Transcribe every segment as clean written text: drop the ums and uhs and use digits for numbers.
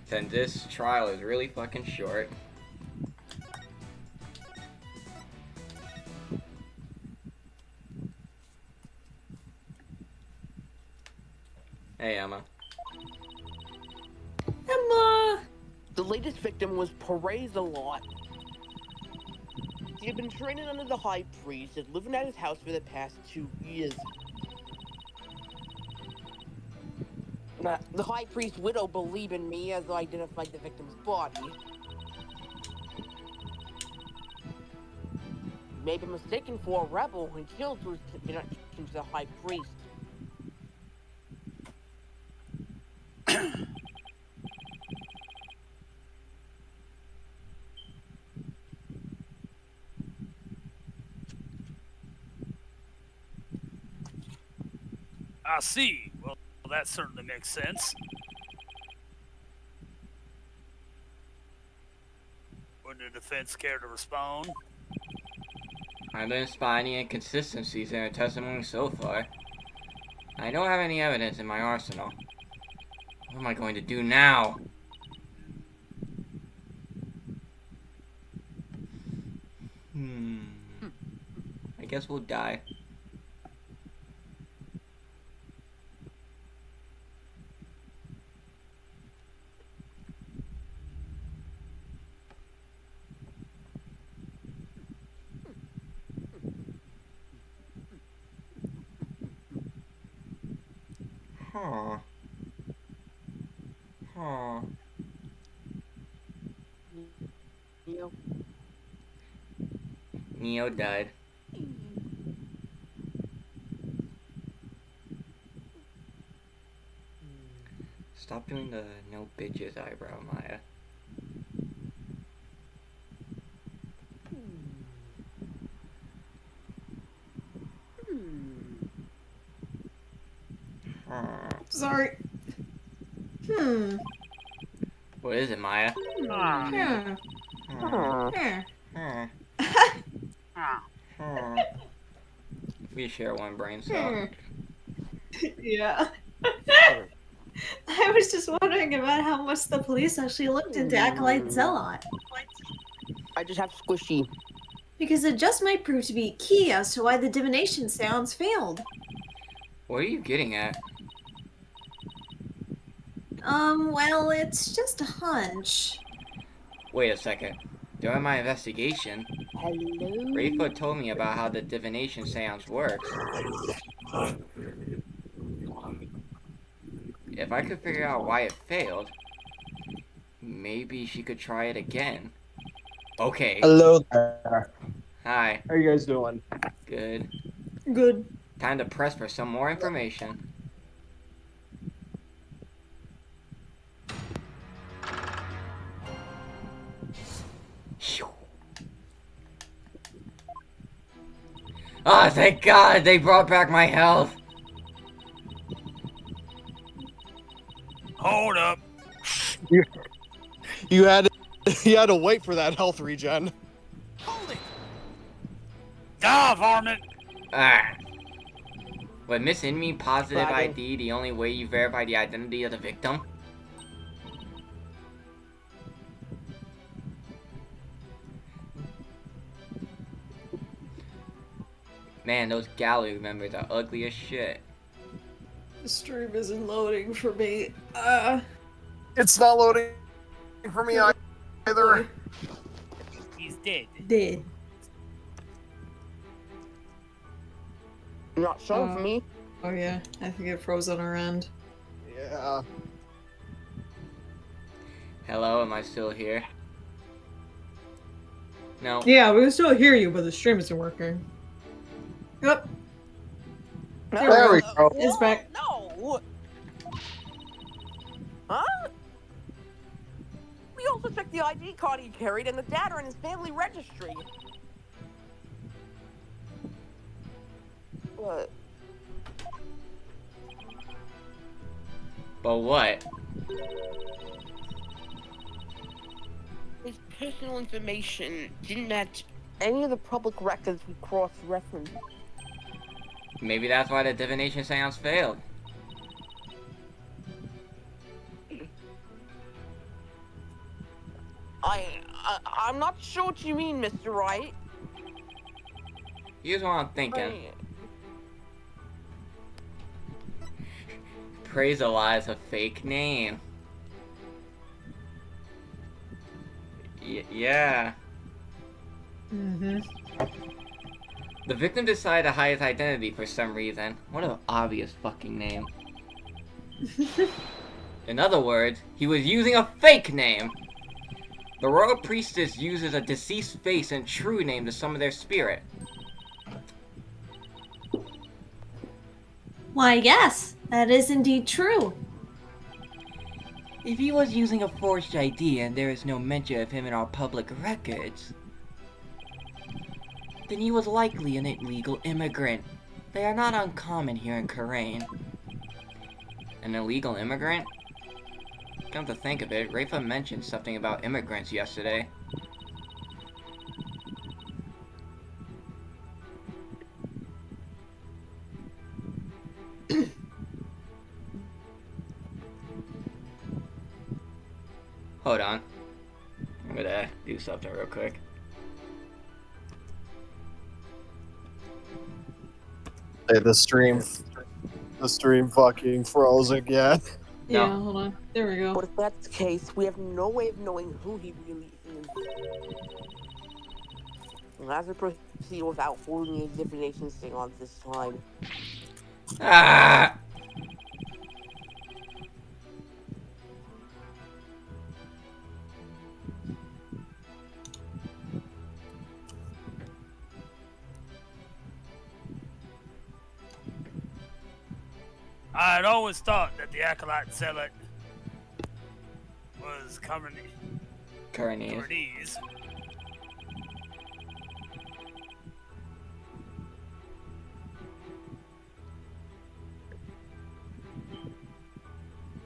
Since this trial is really fucking short. Hey, Emma. Emma! The latest victim was praised a lot. He had been training under the high priest and living at his house for the past 2 years. The high priest's widow believed in me as I identified the victim's body. May be mistaken for a rebel and killed through his connection to the high priest. I see. Well, that certainly makes sense. Would the defense care to respond? I didn't spot any inconsistencies in her testimony so far. I don't have any evidence in my arsenal. What am I going to do now? I guess we'll die. Huh. Huh. Neo died. Stop doing the no bitches eyebrow, Maya. Sorry. What is it, Maya? We share one brain cell. Yeah. I was just wondering about how much the police actually looked into Acolyte Zealot. I just have squishy. Because it just might prove to be key as to why the divination seance failed. What are you getting at? Well, it's just a hunch. Wait a second. During my investigation, Hello? Wright told me about how the divination seance works. If I could figure out why it failed, maybe she could try it again. Okay. Hello there. Hi. How are you guys doing? Good. Good. Time to press for some more information. Ah, oh, thank God they brought back my health. Hold up. You had to wait for that health regen. Hold it. Ah, varmint. Ah. Would missing me positive Flagging. ID the only way you verify the identity of the victim? Man, those gallery members are ugly as shit. The stream isn't loading for me. It's not loading for me either. He's dead. Dead. Not so for me. Oh yeah, I think it froze on our end. Yeah. Hello, am I still here? No. Yeah, we can still hear you, but the stream isn't working. Yep. There we go. It's back. No! Huh? We also checked the ID card he carried and the data in his family registry. What? But what? His personal information didn't match any of the public records we cross-referenced. Maybe that's why the divination seance failed. I'm not sure what you mean, Mr. Wright. Here's what I'm thinking. I- Praise Allah is a fake name. Yeah. Mm-hmm. The victim decided to hide his identity for some reason. What an obvious fucking name. In other words, he was using a fake name. The royal priestess uses a deceased face and true name to summon their spirit. Why, yes, that is indeed true. If he was using a forged ID and there is no mention of him in our public records, then he was likely an illegal immigrant. They are not uncommon here in Karain. An illegal immigrant? Come to think of it, Rafa mentioned something about immigrants yesterday. Hold on. I'm gonna do something real quick. Hey, the stream fucking froze again. No. Yeah, hold on. There we But go. if that's the case, we have no way of knowing who he really is. And as we proceed without holding a divination sting on this time. Ah! I had always thought that the acolyte zealot was Karanis. Chinese.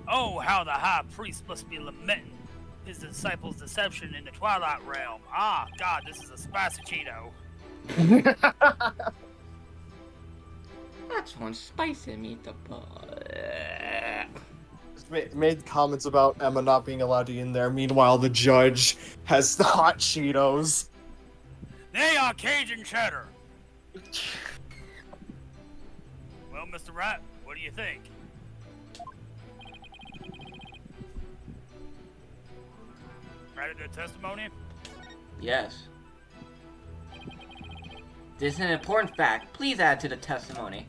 Oh, how the high priest must be lamenting his disciples' deception in the Twilight Realm. Ah, God, this is a spicy Cheeto. That's one spicy meatball. Made comments about Emma not being allowed to be in there. Meanwhile, the judge has the hot Cheetos. They are Cajun cheddar. Well, Mr. Wright, what do you think? Ready to testimony? Yes. This is an important fact. Please add to the testimony.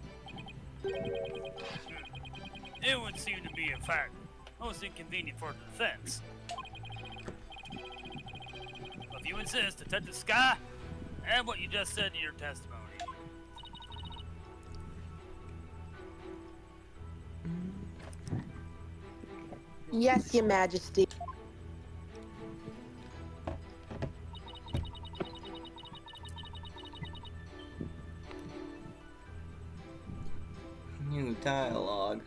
It would seem to be, in fact, most inconvenient for the defense. If you insist, Detective Sky, add what you just said to your testimony. Yes, Your Majesty. New dialogue.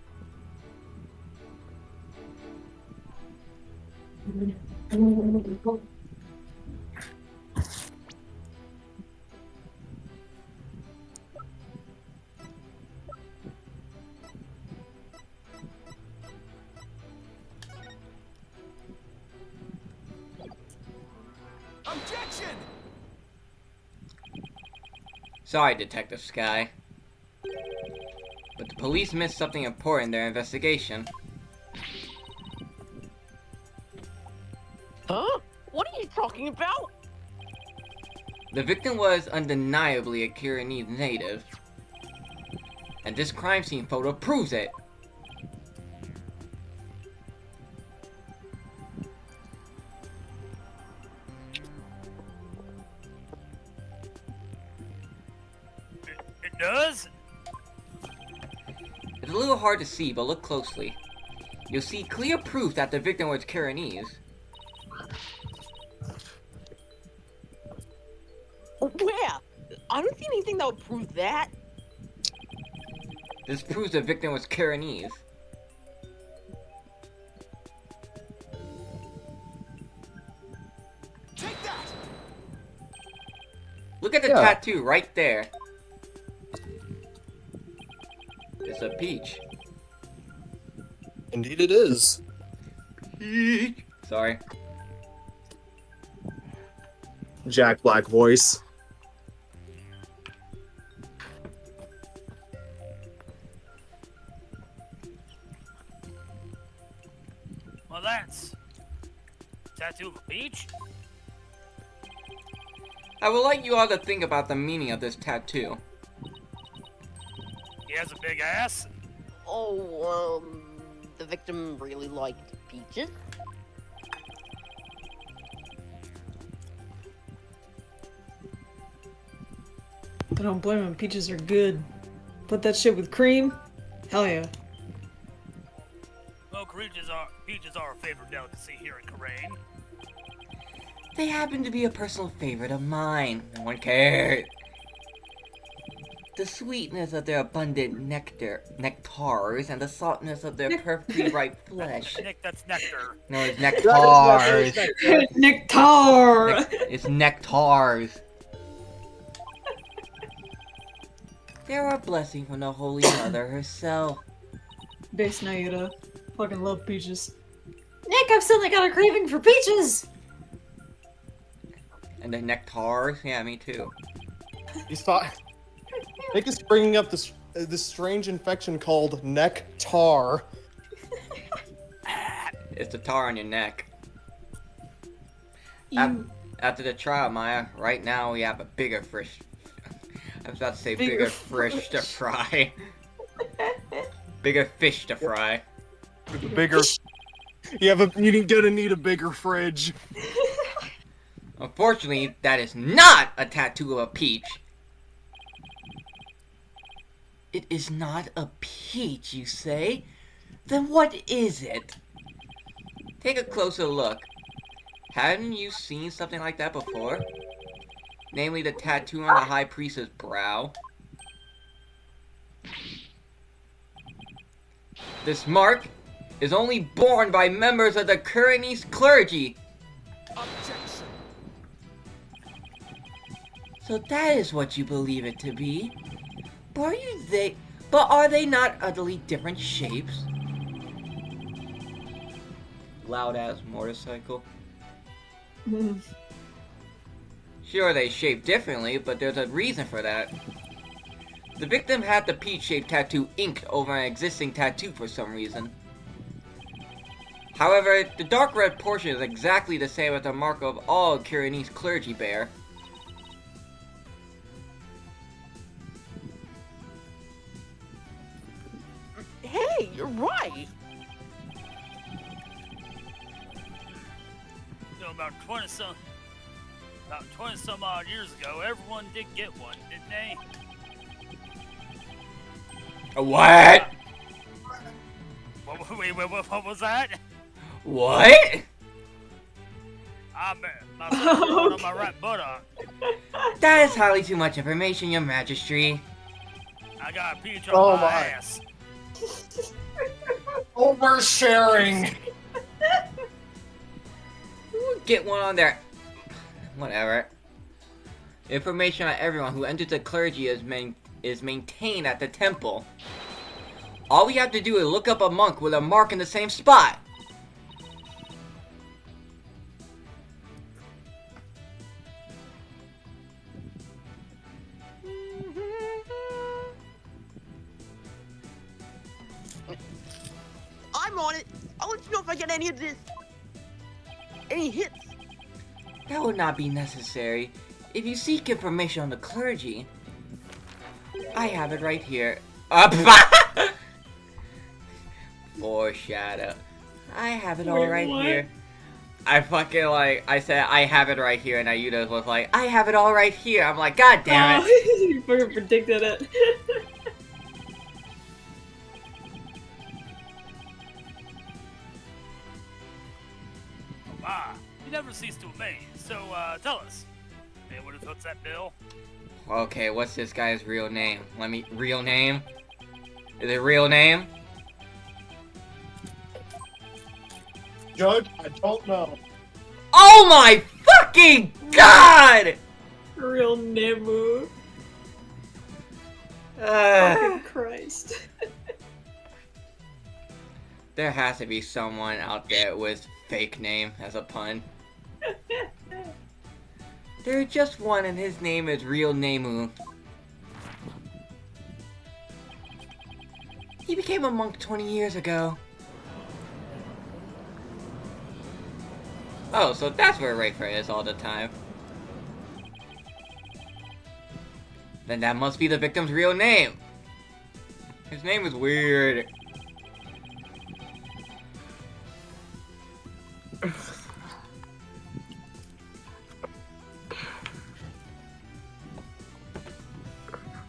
Objection! Sorry, Detective Sky. But the police missed something important in their investigation. Huh? What are you talking about? The victim was undeniably a Kirinese native. And this crime scene photo proves it. It does? It's a little hard to see, but look closely. You'll see clear proof that the victim was Kirinese. Where? I don't see anything that would prove that. This proves the victim was Kirinese. Take that! Look at the Yeah. tattoo right there. It's a peach. Indeed, it is. Peach. Sorry. Jack Black voice. Well, that's tattoo of a peach. I would like you all to think about the meaning of this tattoo. He has a big ass. Oh, the victim really liked peaches. I don't blame him. Peaches are good. Put that shit with cream. Hell yeah. Well, peaches are a favorite delicacy here in Karain. They happen to be a personal favorite of mine. No one cares. The sweetness of their abundant nectars, and the saltness of their perfectly ripe flesh. Nick, that's nectar. No, it's nectars. Nectar! It's nectars. They're a blessing from the Holy Mother herself. Base Naira. Fucking love peaches. Nick, I've suddenly got a craving for peaches! And the nectars? Yeah, me too. He's fine. Nick is bringing up this strange infection called neck-tar. It's the tar on your neck. You... After the trial, Maya, right now we have a bigger fish. I was about to say Bigger bigger fish to fry. Bigger fish to fry. Bigger. You're gonna need a bigger fridge. Unfortunately, that is not a tattoo of a peach. It is not a peach, you say? Then what is it? Take a closer look. Hadn't you seen something like that before? Namely, the tattoo on the High Priestess' brow. This mark is only borne by members of the Kuranese clergy. Objection. So that is what you believe it to be. But are they not utterly different shapes? Loud ass motorcycle. Sure, they shape differently, but there's a reason for that. The victim had the peach-shaped tattoo inked over an existing tattoo for some reason. However, the dark red portion is exactly the same as the mark of all Kuranese clergy bear. Hey, you're right. So about 20 some odd years ago, everyone did get one, didn't they? What? What was that? What? I bet myself one on my right buttock. That is highly too much information, your majesty. I got a peach on Oh my my. ass. Oversharing. Get one on there. Whatever. Information on everyone who enters the clergy is maintained at the temple. All we have to do is look up a monk with a mark in the same spot. I'm on it. I'll let you know if I get any of this. Any hits. That would not be necessary. If you seek information on the clergy, I have it right here. Foreshadow. I have it all Wait, right what? here. I fucking I said I have it right here, and Ayuda was like, I have it all right here. I'm like, God damn it. You fucking predicted it. Ah, you never cease to amaze. So, tell us. Hey, what is that, Bill? Okay, what's this guy's real name? Real name? Is it real name? Judge, I don't know. Oh my fucking god! Real Nemu. Uh, Fucking Christ. there has to be someone out there with fake name as a pun. There's just one, and his name is Real Nemu. He became a monk 20 years ago. Oh, so that's where Rafer is all the time. Then that must be the victim's real name. His name is weird.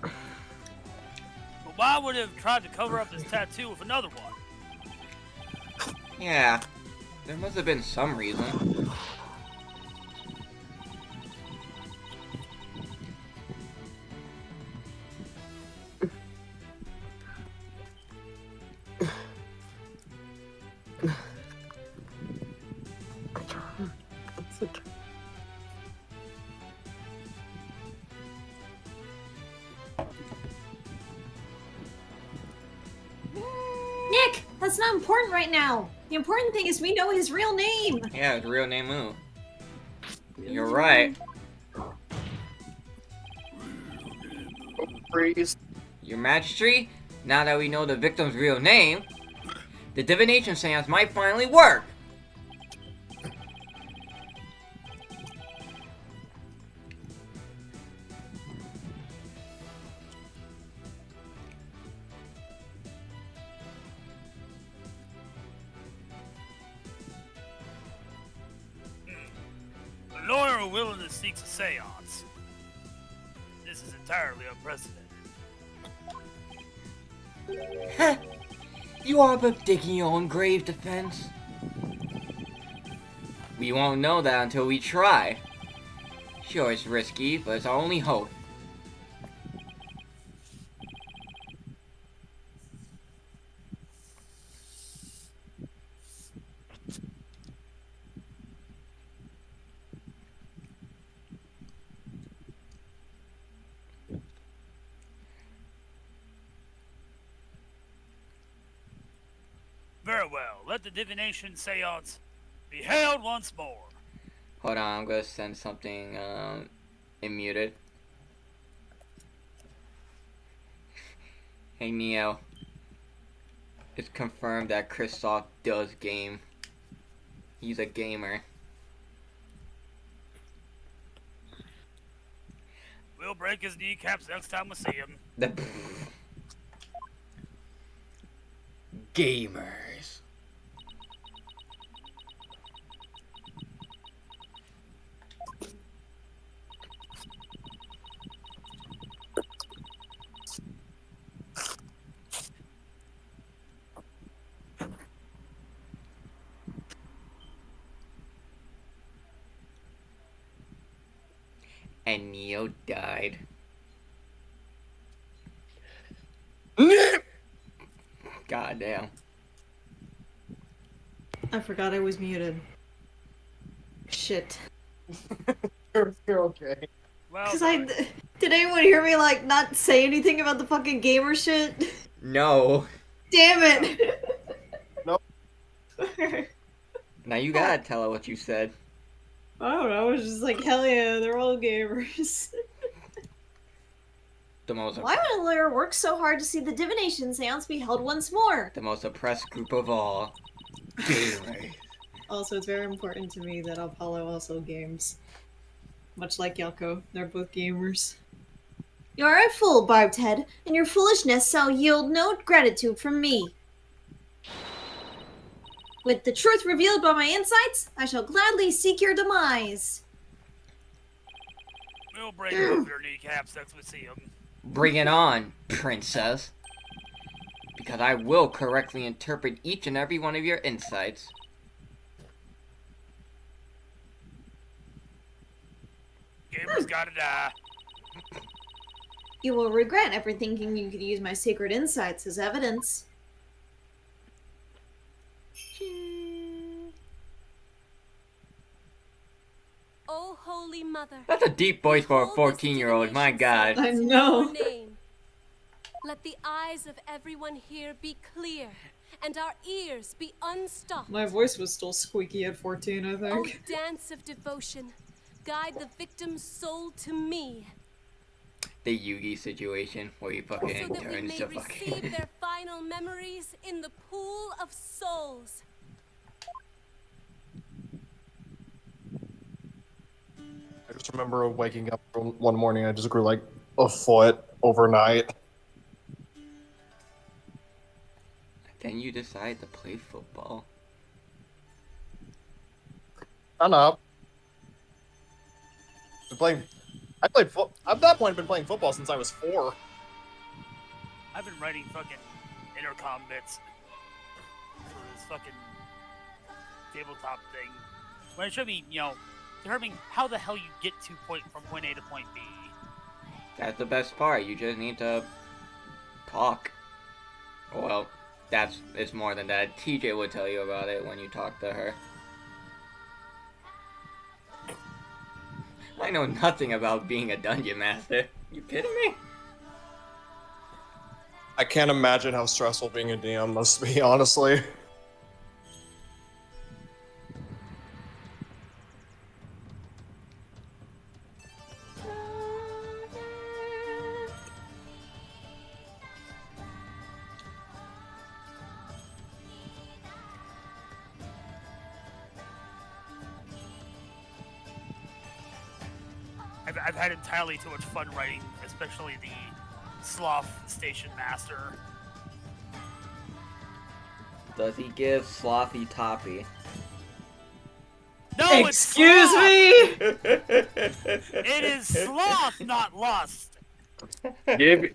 But why would he have tried to cover up his tattoo with another one? Yeah, there must have been some reason. Nick, that's not important right now. The important thing is we know his real name. Yeah, his real name Moo. You're right. Freeze. Your Majesty, now that we know the victim's real name, the divination seance might finally work. A lawyer who willingly seeks a seance. This is entirely unprecedented. Heh. You are but digging your own grave, Defense. We won't know that until we try. Sure, it's risky, but it's our only hope. Very well, let the divination seance be held once more. Hold on, I'm gonna send something, in muted. Hey Neo. It's confirmed that Kristoff does game. He's a gamer. We'll break his kneecaps next time we see him. The gamers. And Neo died. God damn. I forgot I was muted. Shit. You're okay. Well, Because done. did anyone hear me like not say anything about the fucking gamer shit? No. Damn it. Nope. Now you gotta tell her what you said. I don't know. I was just like, hell yeah, they're all gamers. The most Why would a lawyer work so hard to see the divination seance be held once more? the most oppressed group of all. Gamers. Also, it's very important to me that Apollo also games. Much like Yako, they're both gamers. You are a fool, Barbed Head, and your foolishness shall yield no gratitude from me. With the truth revealed by my insights, I shall gladly seek your demise. We'll break both your kneecaps next we see him. Bring it on, princess. Because I will correctly interpret each and every one of your insights. Gamer's gotta die. You will regret ever thinking you could use my sacred insights as evidence. O Holy Mother, That's a deep voice for a behold this 14-year-old, my divination god. seance I in know. your name. Let the eyes of everyone here be clear, and our ears be unstopped. My voice was still squeaky at 14, I O think. dance of devotion, guide the victim's soul to me, The Yugi situation where he fucking so that we turns may to receive fucking. their final memories in the pool of souls. I just remember waking up one morning, I just grew like a foot overnight. Then you decide to play football. Shut up. I played foot. At that point, I've been playing football since I was 4. I've been writing fucking intercom bits for this fucking tabletop thing. When it should be, determining how the hell you get from point A to point B. That's the best part. You just need to talk. Well, it's more than that. TJ would tell you about it when you talk to her. I know nothing about being a dungeon master. You kidding me? I can't imagine how stressful being a DM must be, honestly. I've had entirely too much fun writing, especially the Sloth Station Master. Does he give Slothy Toppy? No, Excuse me! It is sloth, not lust. Get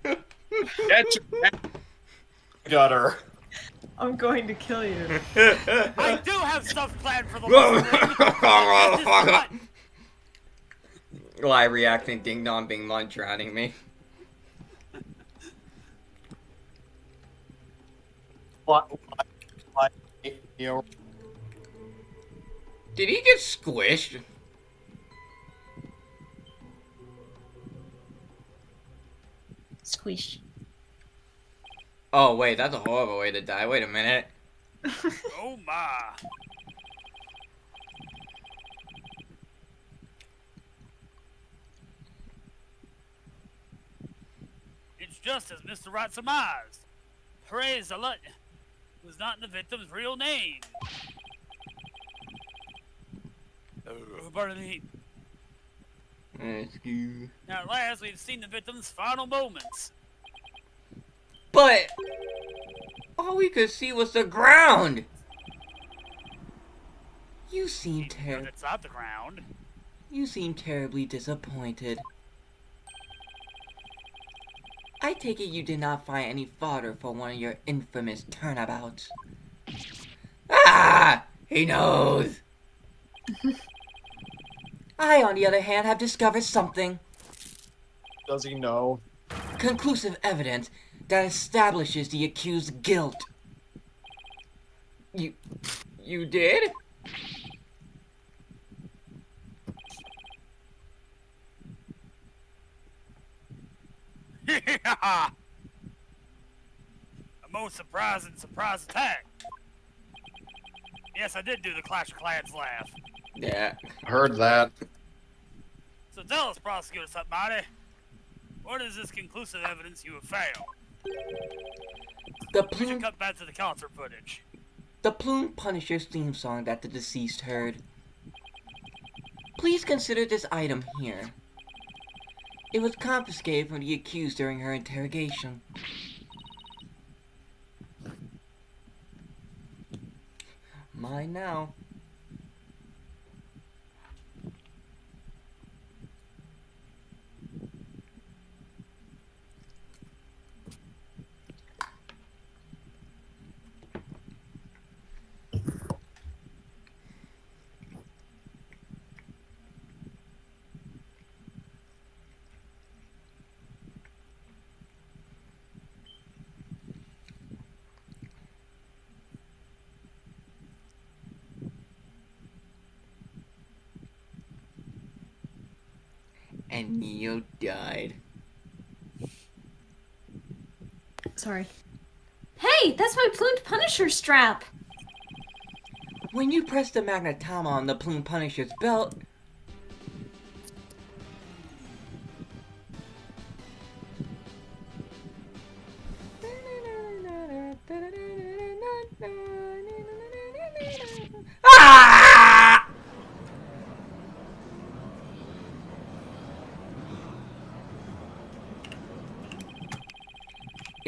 gutter. I'm going to kill you. I do have stuff planned for the last Why reacting Ding Dong Bing Mon drowning me? What? You know, Did he get squished? Squish. Oh wait, that's a horrible way to die. Wait a minute. Oh my. It's just as Mr. Wright surmised. Praise the Lord was not the victim's real name. Pardon me. Excuse. Now, at last, we've seen the victim's final moments. But all we could see was the ground. You seem It's not the ground. You seem terribly disappointed. I take it you did not find any fodder for one of your infamous turnabouts. Ah! He knows! I, on the other hand, have discovered something. does he know? Conclusive evidence that establishes the accused's guilt. You did? A most surprising surprise attack. Yes, I did do the Clash of Clans laugh. Yeah. Heard that. So tell us, Prosecutor Sutmati, what is this conclusive evidence you have found? The We should plume, cut back to the concert footage. the Plume Punisher's theme song that the deceased heard. Please consider this item here. It was confiscated from the accused during her interrogation. Mine now. And Neo died. Sorry. Hey, that's my plumed Punisher strap! When you press the magnetoma on the Plume Punisher's belt,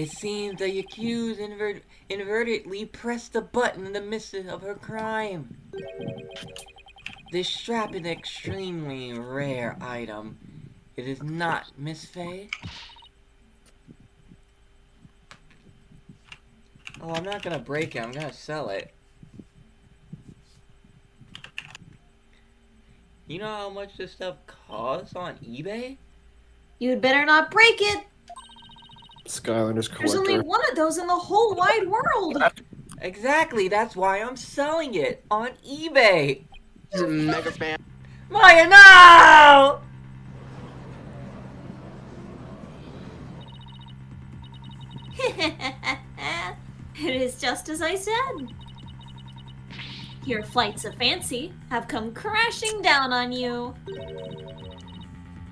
It seems the accused inadvertently pressed the button in the midst of her crime. This strap is an extremely rare item. It is not, Miss Faye. Oh, I'm not gonna break it. I'm gonna sell it. You know how much this stuff costs on eBay? You'd better not break it. Skylanders There's only collector. one of those in the whole wide world. Exactly, that's why I'm selling it on eBay. He's a mega fan. Maya, no! It is just as I said. Your flights of fancy have come crashing down on you.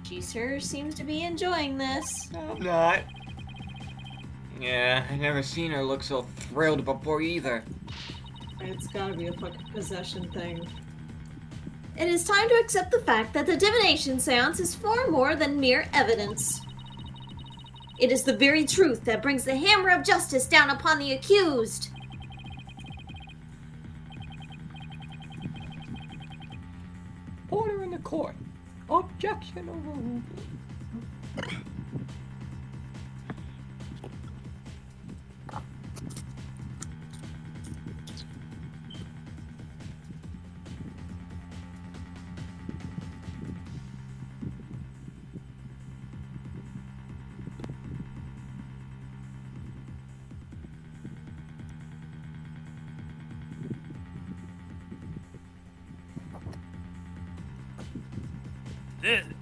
She sure seems to be enjoying this. No, I'm not. Yeah, I've never seen her look so thrilled before either. It's gotta be a fucking possession thing. It is time to accept the fact that the divination seance is far more than mere evidence. It is the very truth that brings the hammer of justice down upon the accused. Order in the court. Objection overruled.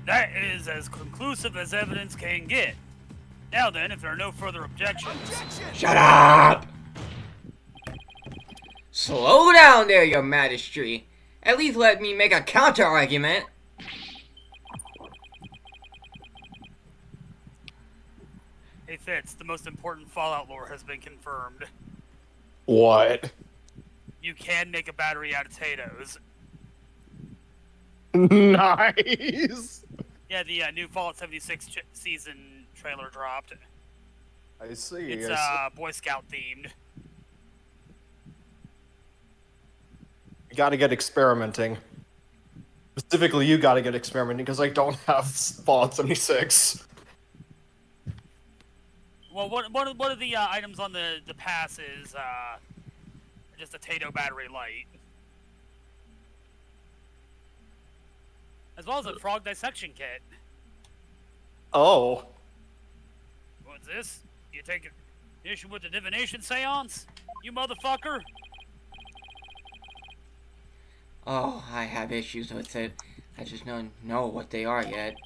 That is as conclusive as evidence can get. Now then, if there are no further objections... Objection! Shut up! Slow down there, your majesty. At least let me make a counter-argument. Hey Fitz, the most important Fallout lore has been confirmed. What? You can make a battery out of potatoes. Nice. Yeah, the new Fallout 76 season trailer dropped. I see. It's I see. Boy Scout themed. You gotta get experimenting. Specifically, you gotta get experimenting because I don't have Fallout 76. Well, one of the items on the pass is just a Tato battery light. As well as a frog dissection kit. Oh. What's this? You take issue with the divination seance? You motherfucker? Oh, I have issues with it. I just don't know what they are yet.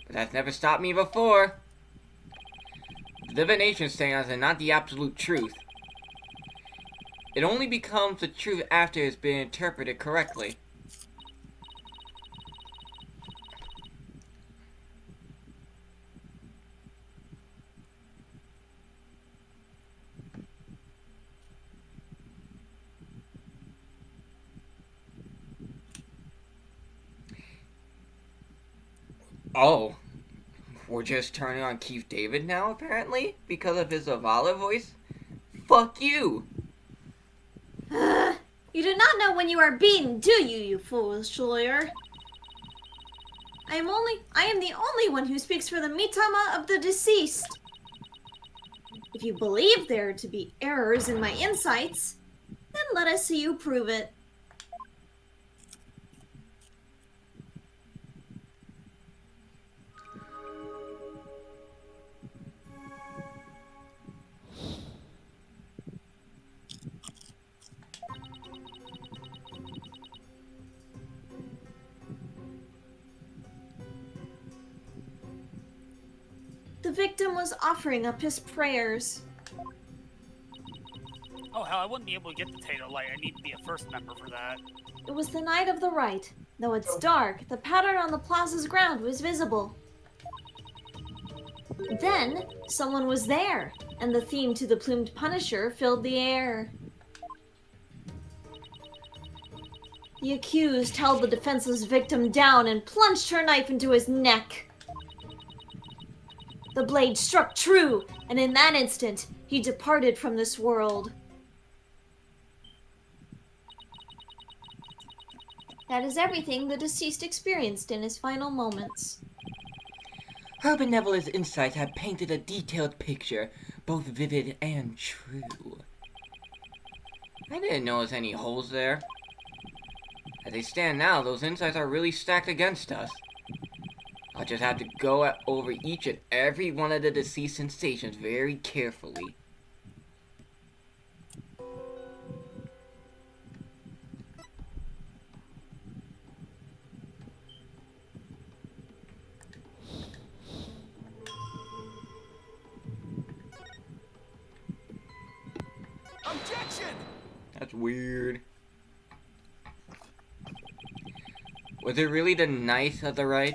But that's never stopped me before. The divination seance is not the absolute truth. It only becomes the truth after it's been interpreted correctly. Oh, we're just turning on Keith David now, apparently? Because of his Zavala voice? Fuck you! You do not know when you are beaten, do you, you foolish lawyer? I am the only one who speaks for the Mitama of the deceased. If you believe there to be errors in my insights, then let us see you prove it. The victim was offering up his prayers. Oh hell, I wouldn't be able to get the Tato light. I need to be a first member for that. It was the night of the rite. Though it's dark, the pattern on the plaza's ground was visible. Then, someone was there, and the theme to the plumed punisher filled the air. The accused held the defenseless victim down and plunged her knife into his neck. The blade struck true, and in that instant, he departed from this world. That is everything the deceased experienced in his final moments. Her benevolent insights have painted a detailed picture, both vivid and true. I didn't notice any holes there. As they stand now, those insights are really stacked against us. I'll just have to go over each and every one of the deceased sensations very carefully. Objection! That's weird. Was it really the Knight of the Wright?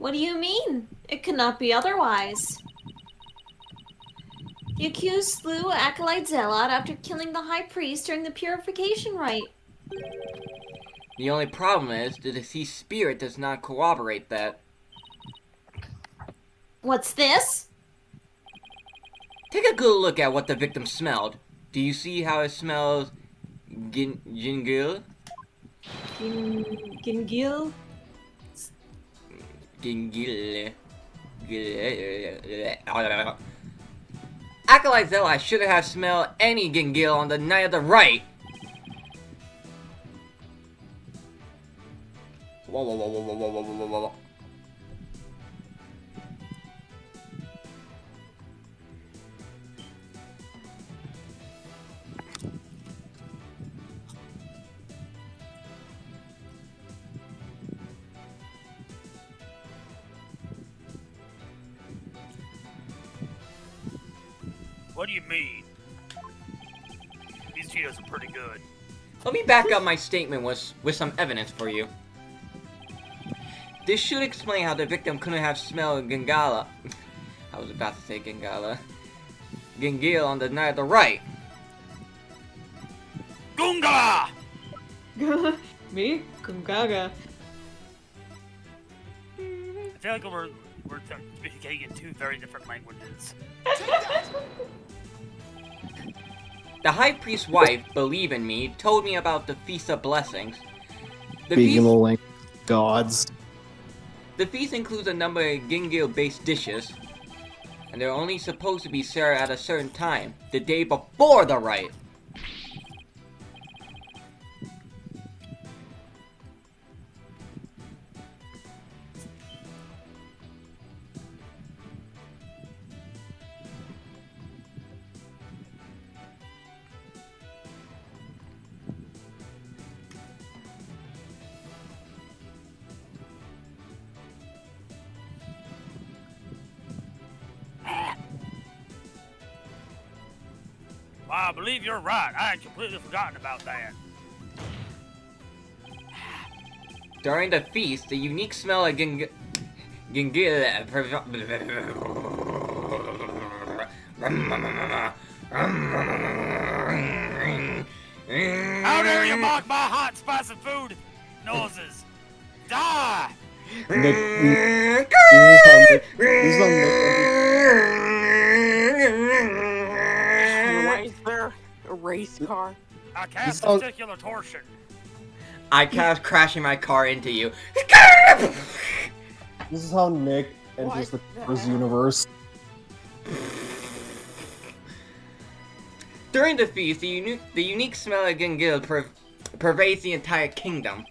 What do you mean? It cannot be otherwise. The accused slew Acolyte Zealot after killing the High Priest during the purification rite. The only problem is, the deceased spirit does not corroborate that. What's this? Take a good look at what the victim smelled. Do you see how it smells gingil? Gingil? Gingil. Acolyte Zealot shouldn't have smelled any gingil on the night of the rite. Whoa, whoa, whoa, whoa, whoa, whoa, whoa, whoa, whoa. What do you mean? These Cheetos are pretty good. Let me back up my statement with some evidence for you. This should explain how the victim couldn't have smelled Gingala. I was about to say Gingala. Gingil on the night of the rite. Gunga! Me? Kungaga. I feel like we're getting in two very different languages. The High Priest's wife, Believe in Me, told me about the Feast of Blessings. Speaking of language, gods. The feast includes a number of Gingil-based dishes, and they're only supposed to be served at a certain time, the day before the rite. Wow, I believe you're right. I had completely forgotten about that. During the feast, the unique smell of Gingil... How dare you mock my hot, spicy food noses? Die! Nick, Why is there a race car? I cast sounds- particular torsion. I cast crashing my car into you. this is how Nick enters the What the Cars hell? universe. During the feast, the unique smell of Gingil pervades the entire kingdom.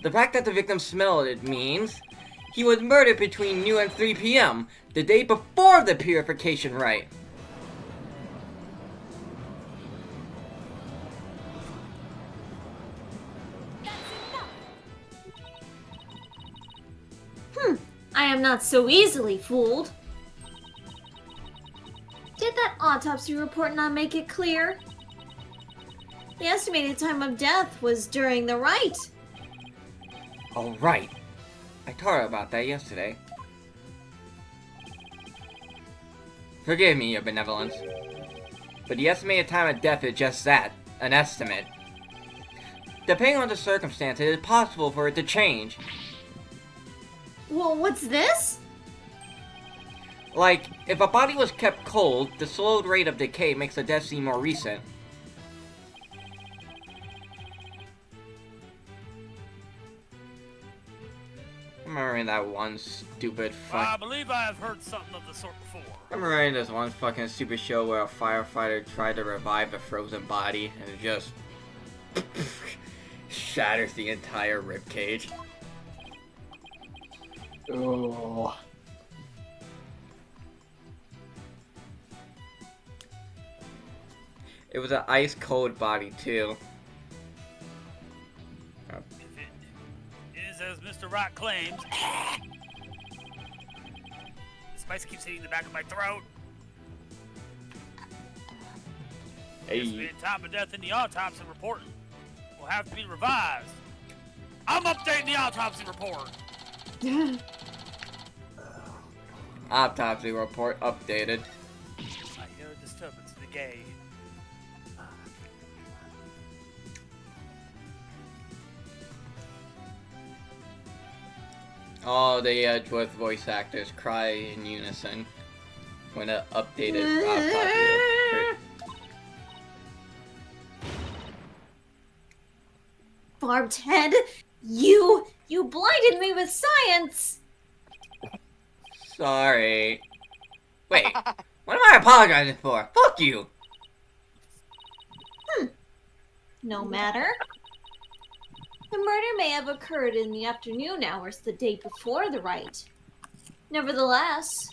The fact that the victim smelled it means he was murdered between noon and 3 p.m., the day before the purification rite. I am not so easily fooled. Did that autopsy report not make it clear? The estimated time of death was during the rite. Oh, right. I told her about that yesterday. Forgive me, your benevolence. But the estimated time of death is just that, an estimate. Depending on the circumstances, it is possible for it to change. Well, what's this? Like, if a body was kept cold, the slowed rate of decay makes the death seem more recent. Remembering that one stupid I believe I have heard something of the sort before. Remembering this one fucking stupid show where a firefighter tried to revive a frozen body and it just shatters the entire ribcage. Oh. It was an ice cold body too. If it is as Mr. Wright claims, the spice keeps hitting the back of my throat. Hey. Estimated time of death in the autopsy report will have to be revised. I'm updating the autopsy report. Autopsy report updated. I hear a disturbance in the gay. All the Edgeworth voice actors cry in unison when an updated autopsy report. Barbed head, you blinded me with science. Sorry. Wait, what am I apologizing for? Fuck you! No matter. The murder may have occurred in the afternoon hours the day before the Wright. Nevertheless,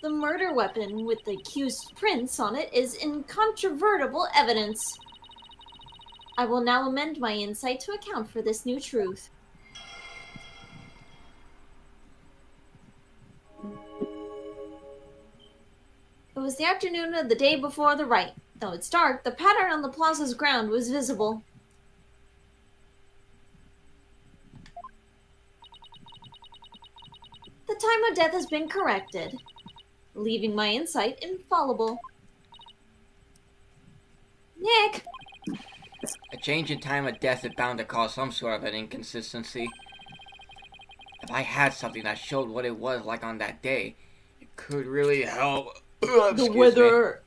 the murder weapon with the accused's prints on it is incontrovertible evidence. I will now amend my insight to account for this new truth. It was the afternoon of the day before the Wright. Though it's dark, the pattern on the plaza's ground was visible. The time of death has been corrected, leaving my insight infallible. Nick! A change in time of death is bound to cause some sort of an inconsistency. If I had something that showed what it was like on that day, it could really help. The weather...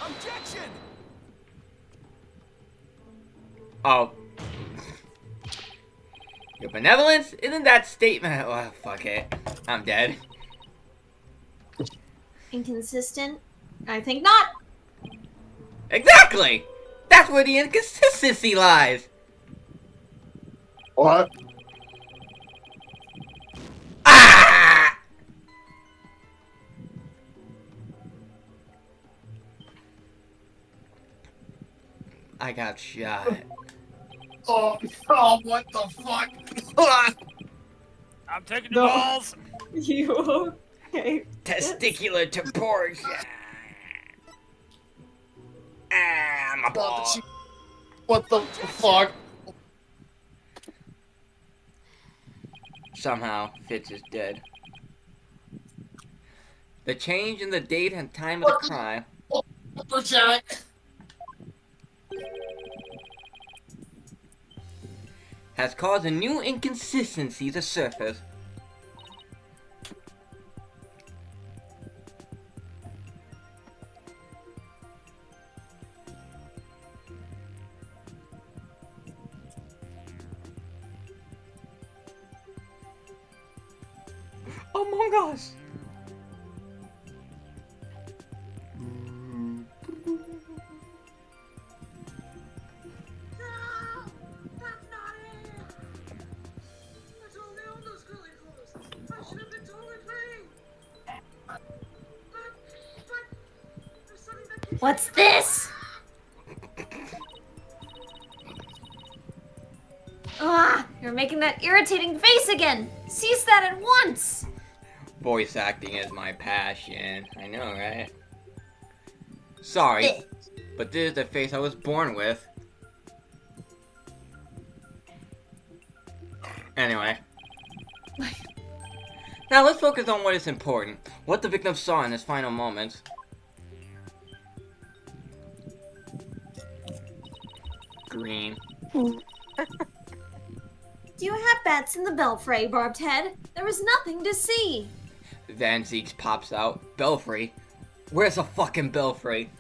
Objection! Oh. Your benevolence? Isn't that statement? Oh, fuck it. I'm dead. Inconsistent? I think not. Exactly! That's where the inconsistency lies! What? Ah! I got shot. Oh, what the fuck? I'm taking No. the balls. You okay? Testicular torsion. Ah, my ball. What the fuck? Somehow, Fitz is dead. The change in the date and time of the crime Jack. has caused a new inconsistency to surface. Among Us! What's this? Ah, you're making that irritating face again. Cease that at once. Voice acting is my passion. I know, right? Sorry, but this is the face I was born with. Anyway. Now let's focus on what is important. What the victim saw in his final moments. mean. Do you have bats in the belfry, Barbed Head? There was nothing to see. Then Zeke pops out. Belfry? Where's the fucking Belfry?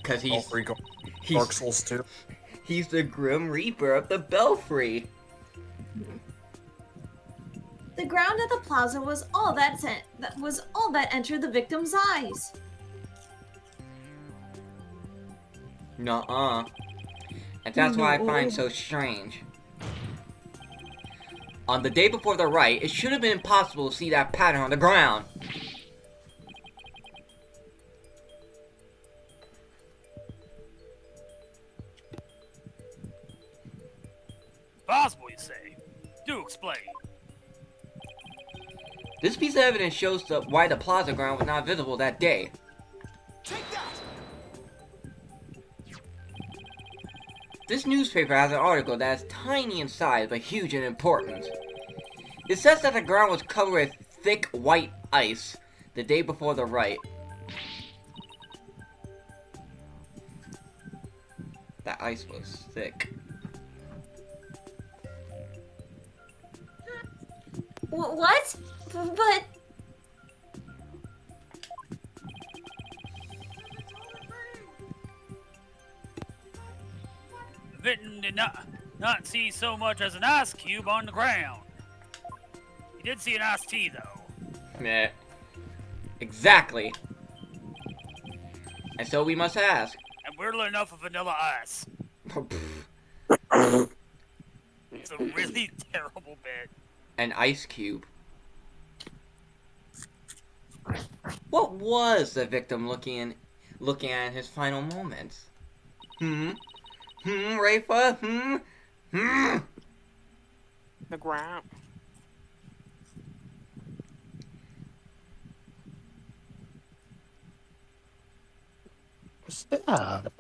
Cause All three Dark Souls 2. he's the Grim Reaper of the Belfry. The ground at the plaza was all that entered the victim's eyes. Nuh-uh. And that's what I find so strange. On the day before the riot, it should have been impossible to see that pattern on the ground. Possible, you say? Do explain. This piece of evidence shows why the plaza ground was not visible that day. Take that! This newspaper has an article that is tiny in size but huge in importance. It says that the ground was covered with thick white ice the day before the riot. That ice was thick. What? But Vinton did not see so much as an ice cube on the ground. He did see an iced tea, though. Meh. Exactly. And so we must ask. And weirdly enough, of vanilla ice. It's a really terrible bit. An ice cube. What was the victim looking at his final moments? Rafa? The ground. What's that?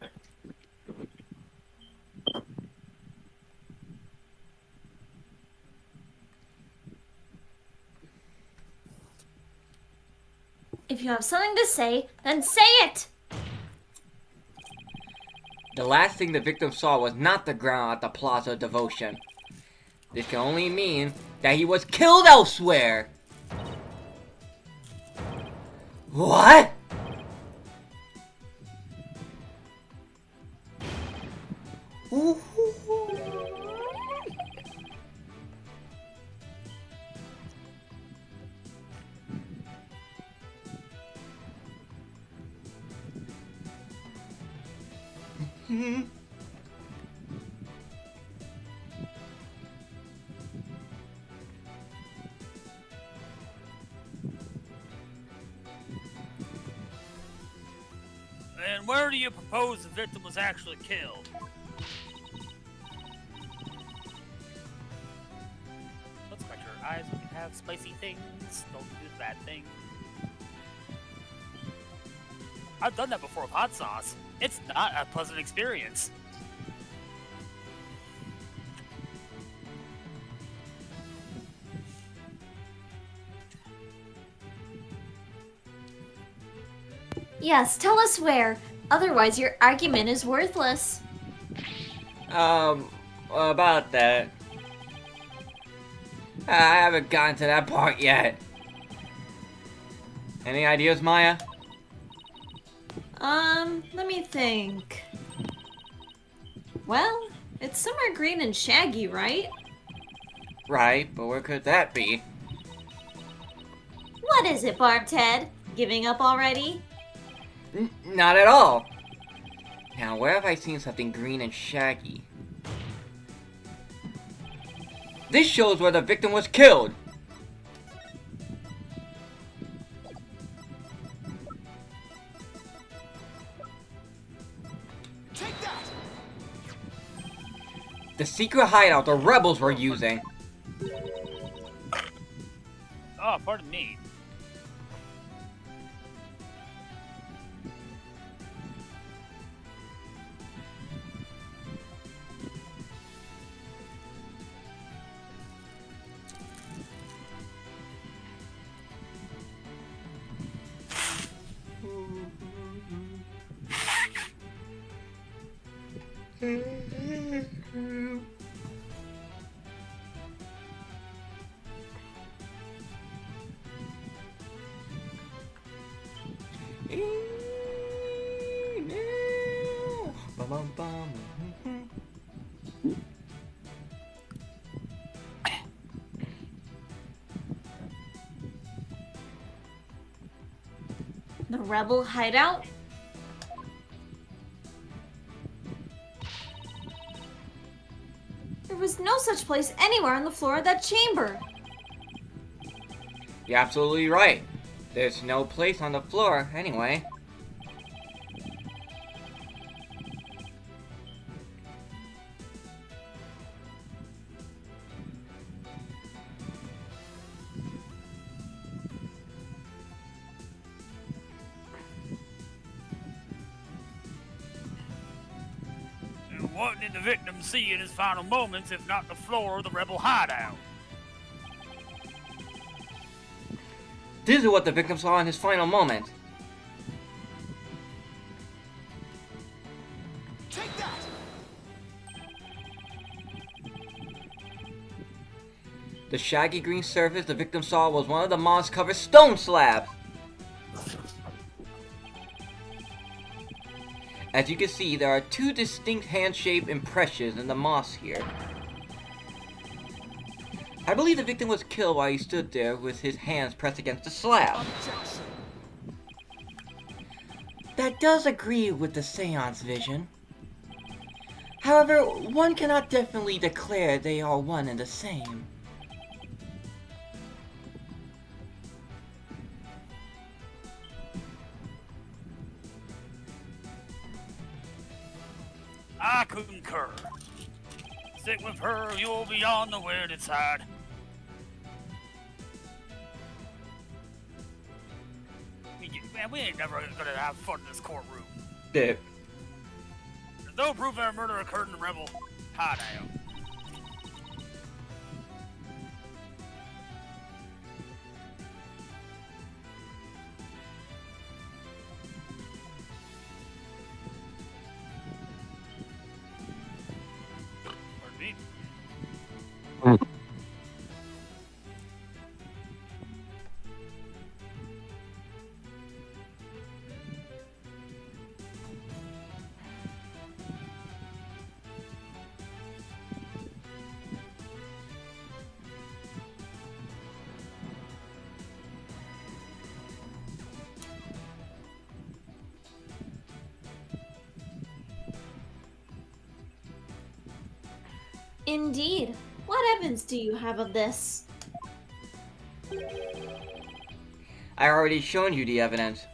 if you have something to say, then say it! The last thing the victim saw was not the ground at the Plaza of Devotion. This can only mean that he was killed elsewhere! What? And where do you propose the victim was actually killed? Let's scratch your eyes when you have spicy things. Don't do that thing. I've done that before with hot sauce. It's not a pleasant experience. Yes, tell us where. Otherwise, your argument is worthless. About that. I haven't gotten to that part yet. Any ideas, Maya? Let me think. Well, it's somewhere green and shaggy, right? Right, but where could that be? What is it, Barbed Head? Giving up already? Not at all. Now, where have I seen something green and shaggy? This shows where the victim was killed. Take that! The secret hideout the rebels were using. Oh, pardon me. The rebel hideout? There was no such place anywhere on the floor of that chamber. You're absolutely right. There's no place on the floor, anyway. And what did the victim see in his final moments, if not the floor of the rebel hideout? This is what the victim saw in his final moment. Take that! The shaggy green surface the victim saw was one of the moss-covered stone slabs. As you can see, there are two distinct hand-shaped impressions in the moss here. I believe the victim was killed while he stood there with his hands pressed against the slab. Objection! That does agree with the seance vision. However, one cannot definitely declare they are one and the same. I concur. Stick with her, you'll be on the weirded side. Man, we ain't never gonna have fun in this courtroom. Dip. There's no proof that a murder occurred in the rebel hideout. Pardon me? Indeed. What evidence do you have of this? I already shown you the evidence.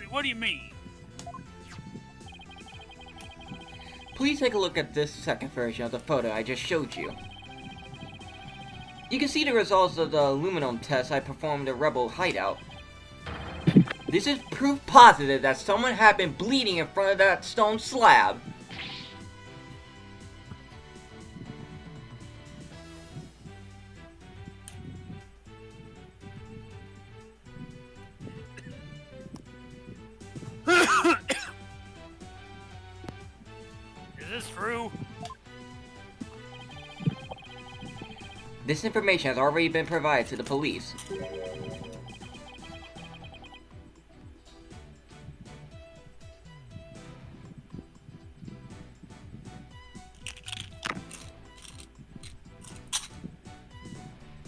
What do you mean? Please take a look at this second version of the photo I just showed you. You can see the results of the aluminum test I performed at Rebel Hideout. This is proof positive that someone had been bleeding in front of that stone slab. Is this true? This information has already been provided to the police.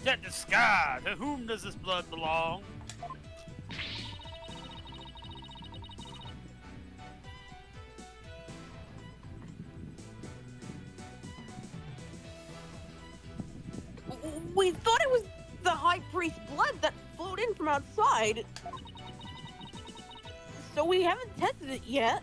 Yet the sky, to whom does this blood belong? We thought it was the High Priest's blood that flowed in from outside. So we haven't tested it yet.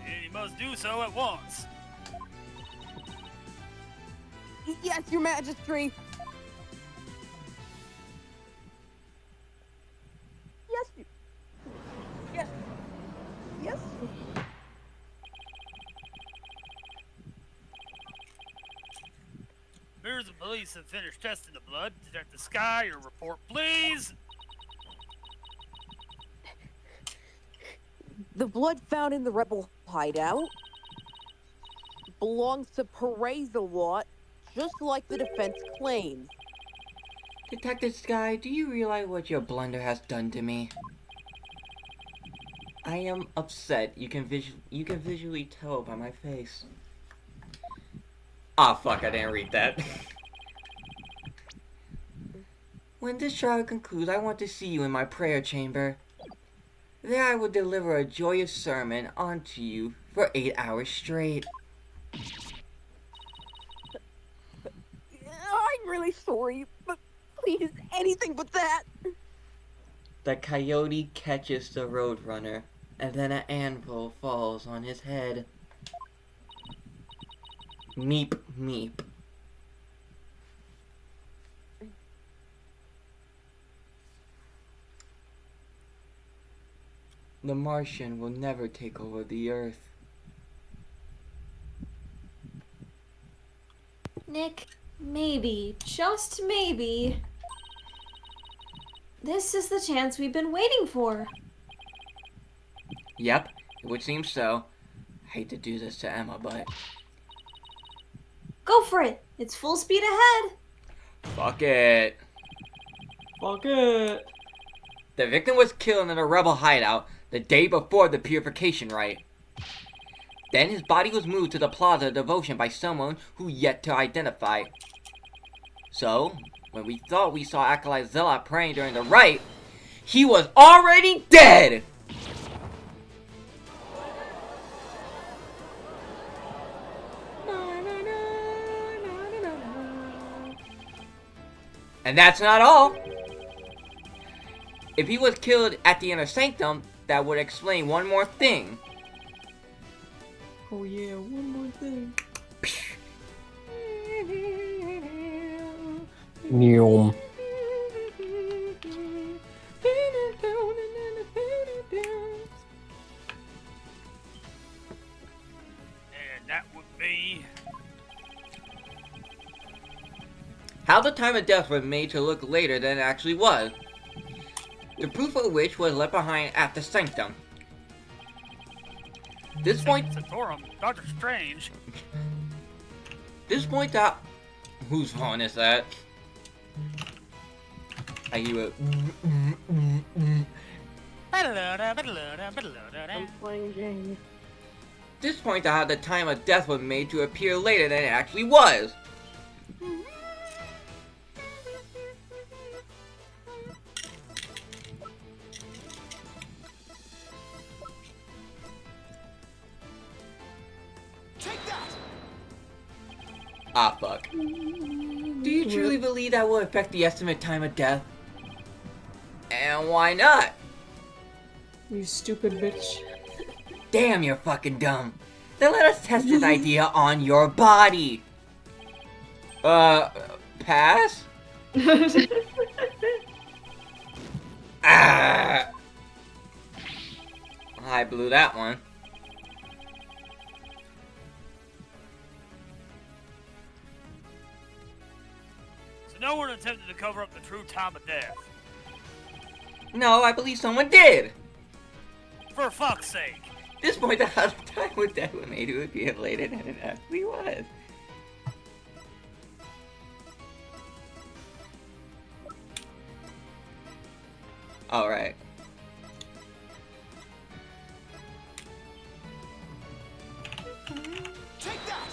He must must do so at once. Yes, Your Majesty. Yes. Yes. Yes. Members of police have finished testing the blood. Detective Sky, your report, please. The blood found in the rebel hideout belongs to Perez a lot, just like the defense claims. Detective Sky, do you realize what your blunder has done to me? I am upset. You can visually tell by my face. Ah, fuck, I didn't read that. When this trial concludes, I want to see you in my prayer chamber. There I will deliver a joyous sermon onto you for 8 hours straight. I'm really sorry, but please, anything but that. The coyote catches the roadrunner, and then an anvil falls on his head. Meep, meep. The Martian will never take over the Earth. Nick, maybe, just maybe, this is the chance we've been waiting for. Yep, it would seem so. I hate to do this to Emma, but... Go for it. It's full speed ahead. fuck it. Fuck it. The victim was killed in a rebel hideout the day before the purification rite. Then his body was moved to the Plaza of Devotion by someone who yet to identify. So, when we thought we saw Acolyte Zealot praying during the rite, he was already dead! And that's not all! If he was killed at the Inner Sanctum, that would explain one more thing. Oh yeah, one more thing. Neom. And that would be... How the time of death was made to look later than it actually was. The proof of which was left behind at the Sanctum. This point... Santorum, Doctor Strange. This point out... Whose phone is that? I hear it. I'm playing games. This point out how the time of death was made to appear later than it actually was. Take that! Ah, fuck. Do you truly believe that will affect the estimate time of death? And why not? You stupid bitch. Damn, you're fucking dumb. Then let us test this idea on your body. Pass? Ah! I blew that one. So no one attempted to cover up the true time of death. No, I believe someone did. For fuck's sake. This point, the time of death was made to appear later than it actually was. Alright. Take that!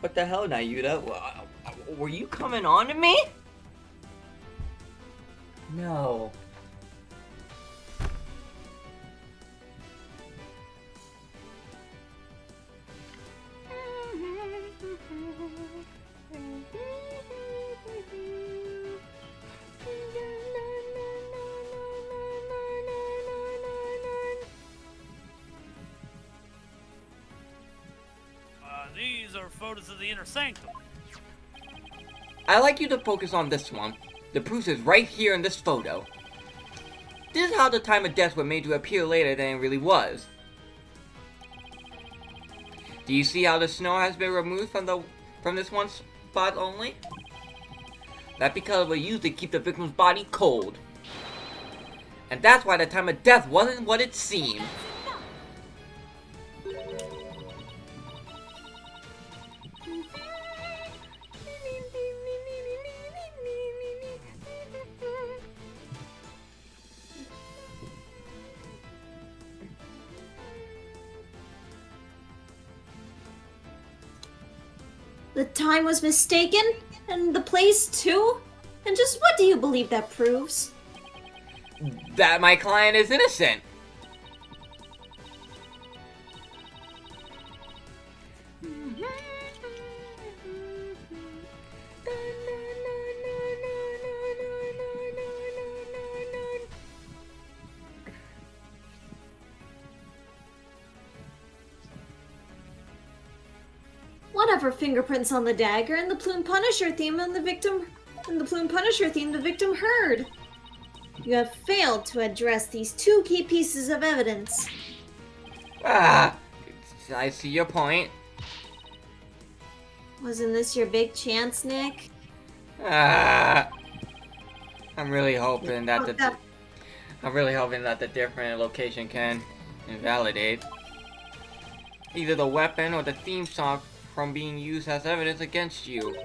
What the hell, Nayuta? Were you coming on to me? No. photos of the inner sanctum. I'd like you to focus on this one. The proof is right here in this photo. This is how the time of death was made to appear later than it really was. Do you see how the snow has been removed from this one spot only? That's because it was used to keep the victim's body cold. And that's why the time of death wasn't what it seemed. The time was mistaken, and the place too? And just what do you believe that proves? That my client is innocent. Whatever fingerprints on the dagger and the Plume Punisher theme and the victim heard. You have failed to address these two key pieces of evidence. Ah, I see your point. Wasn't this your big chance, Nick? Ah, I'm really hoping that Fucked up. the different location can invalidate either the weapon or the theme song from being used as evidence against you.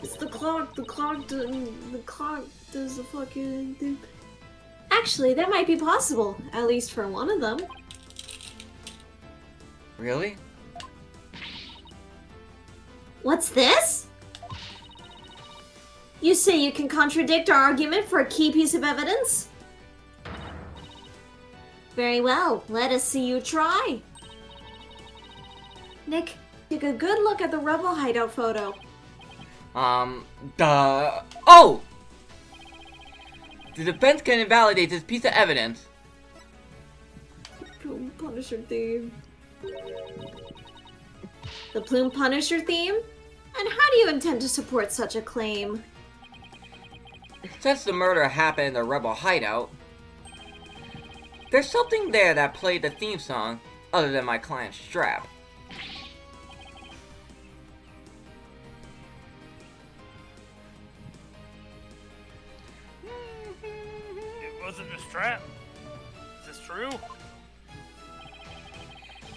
It's the clock. The clock does the fucking thing. Actually, that might be possible, at least for one of them. Really? What's this? You say you can contradict our argument for a key piece of evidence? Very well, let us see you try. Nick, take a good look at the rebel hideout photo. Oh! The defense can invalidate this piece of evidence. Plume Punisher theme. The Plume Punisher theme? And how do you intend to support such a claim? Since the murder happened in the rebel hideout, there's something there that played the theme song other than my client's strap. It wasn't a strap. Is this true?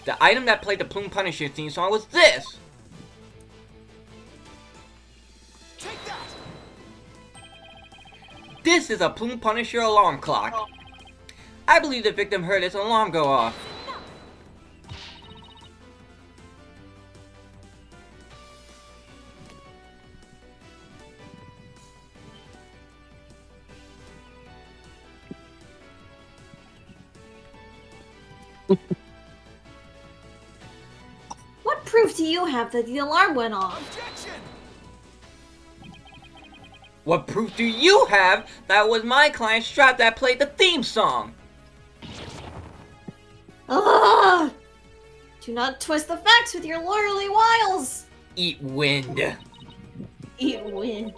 The item that played the Plume Punisher theme song was this! Take that! This is a Plume Punisher alarm clock. I believe the victim heard its alarm go off. What proof do you have that the alarm went off? Objection! What proof do you have that was my client's strap that played the theme song? Ugh! Do not twist the facts with your lawyerly wiles! Eat wind. Eat win.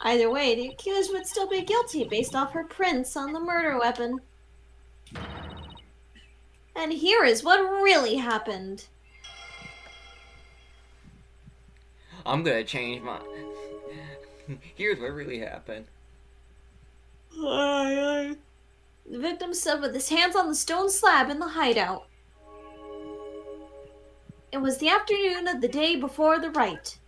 Either way, the accused would still be guilty based off her prints on the murder weapon. And here is what really happened. I'm gonna change my... Here's what really happened. The victim stood with his hands on the stone slab in the hideout. It was the afternoon of the day before the Wright.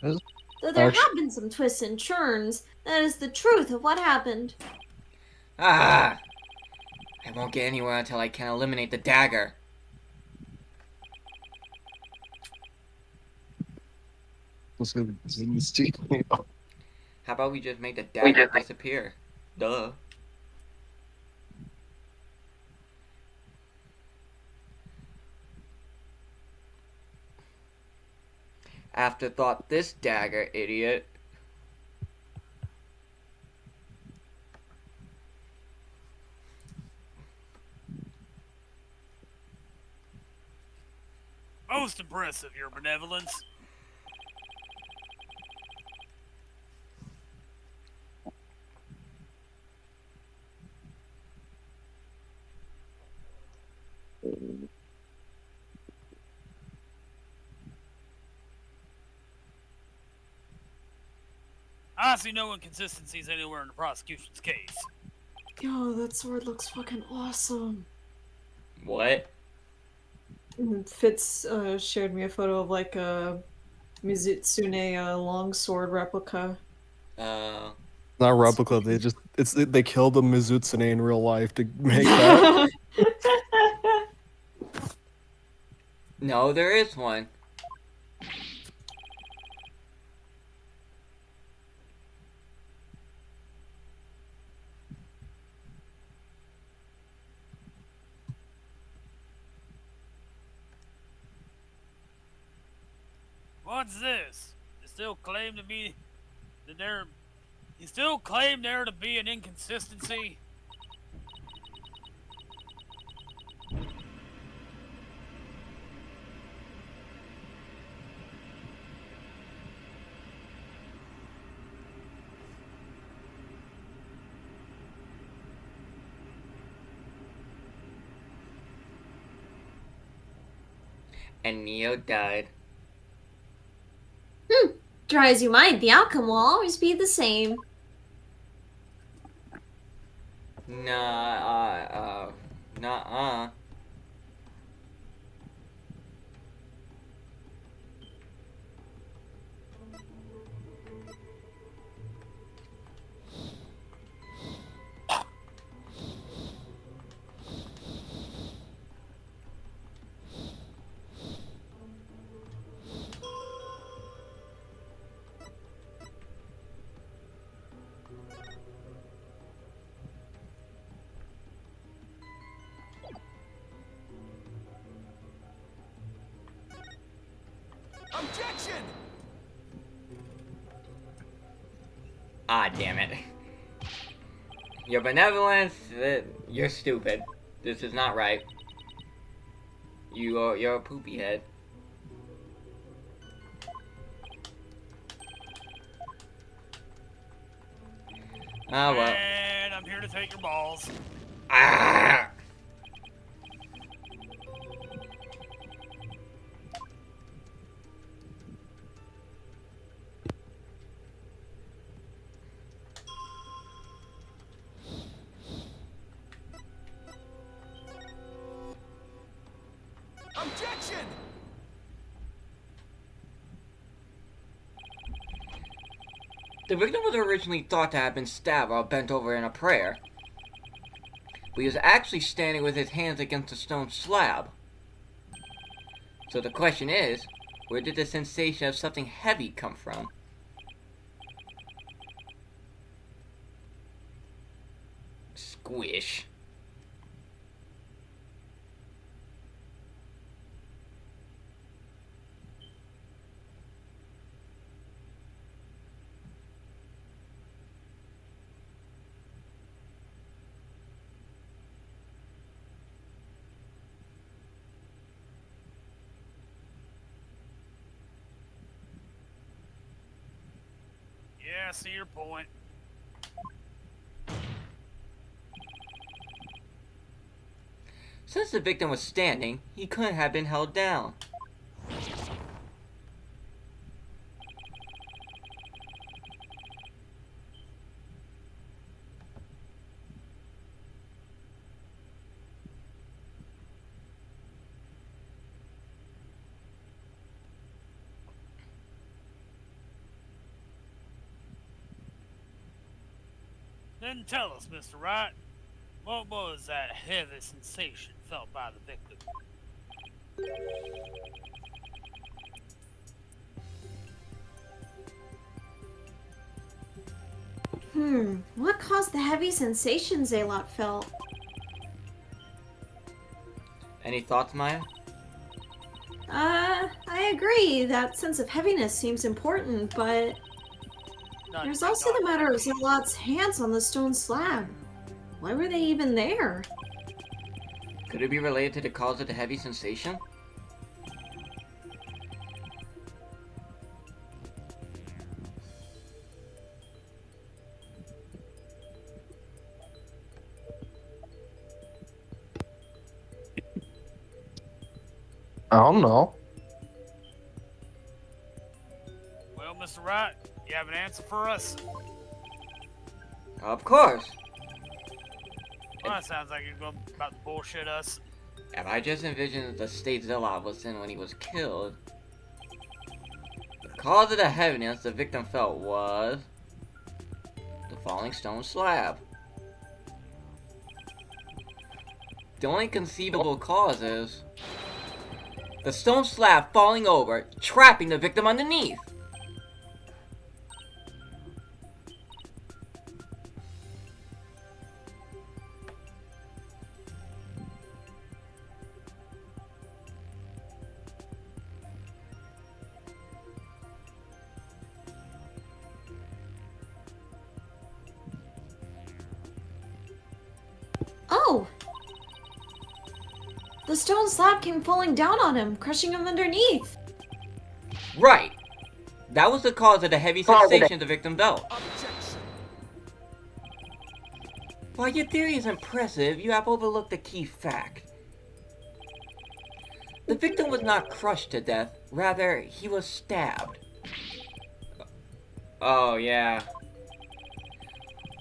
Though there have been some twists and turns, that is the truth of what happened. Ah! I won't get anywhere until I can eliminate the dagger. How about we just make the dagger disappear? Duh. Afterthought this dagger, idiot. Most impressive, your benevolence. I see no inconsistencies anywhere in the prosecution's case. Yo, that sword looks fucking awesome. What? Fitz shared me a photo of like a Mizutsune longsword replica. Uh, Not replica. They killed the Mizutsune in real life to make that. no, there is one. What's this? They still claim to be that there. You still claim there to be an inconsistency? And Neo died. Try as you might, the outcome will always be the same. Nuh-uh. Objection! Ah, damn it. Your benevolence, you're stupid. This is not right. You're a poopy head. Ah, well. And I'm here to take your balls. Ah! Objection! The victim was originally thought to have been stabbed while bent over in a prayer, but he was actually standing with his hands against a stone slab. So the question is, where did the sensation of something heavy come from? Squish. Yeah, I see your point. Since the victim was standing, he couldn't have been held down. Then tell us, Mr. Wright, what was that heavy sensation felt by the victim? What caused the heavy sensation Zaylot felt? Any thoughts, Maya? I agree. That sense of heaviness seems important, but None there's take also the on matter of it. Zaylot's hands on the stone slab. Why were they even there? Could it be related to the cause of the heavy sensation? I don't know. Well, Mr. Wright, you have an answer for us? Of course. Well, that sounds like you're about to bullshit us. If I just envisioned the state Zillow was in when he was killed, the cause of the heaviness the victim felt was the falling stone slab. The only conceivable cause is the stone slab falling over, trapping the victim underneath. Oh! The stone slab came falling down on him, crushing him underneath. Right. That was the cause of the heavy sensation the victim felt. Objection. While your theory is impressive, you have overlooked a key fact. The victim was not crushed to death, rather, he was stabbed. Oh, yeah.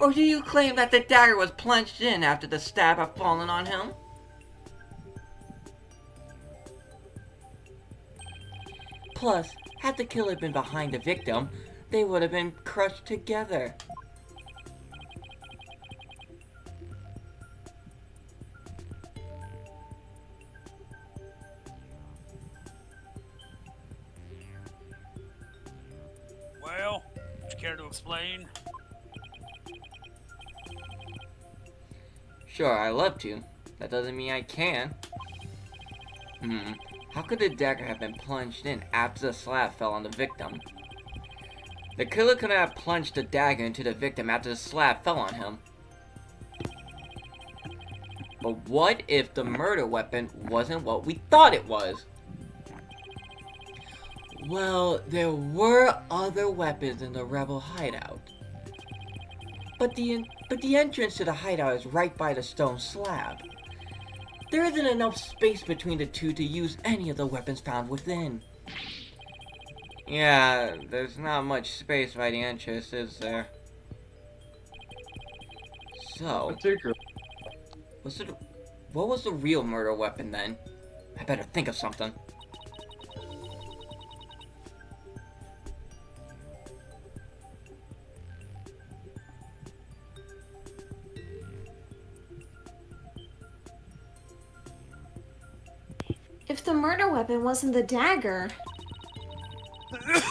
Or do you claim that the dagger was plunged in after the stab had fallen on him? Plus, had the killer been behind the victim, they would have been crushed together. Well, would you care to explain? Sure, I love to. That doesn't mean I can. How could the dagger have been plunged in after the slab fell on the victim? The killer could not have plunged the dagger into the victim after the slab fell on him. But what if the murder weapon wasn't what we thought it was? Well, there were other weapons in the rebel hideout. But the entrance to the hideout is right by the stone slab. There isn't enough space between the two to use any of the weapons found within. Yeah, there's not much space by the entrance, is there? So, what was the real murder weapon then? I better think of something. If the murder weapon wasn't the dagger,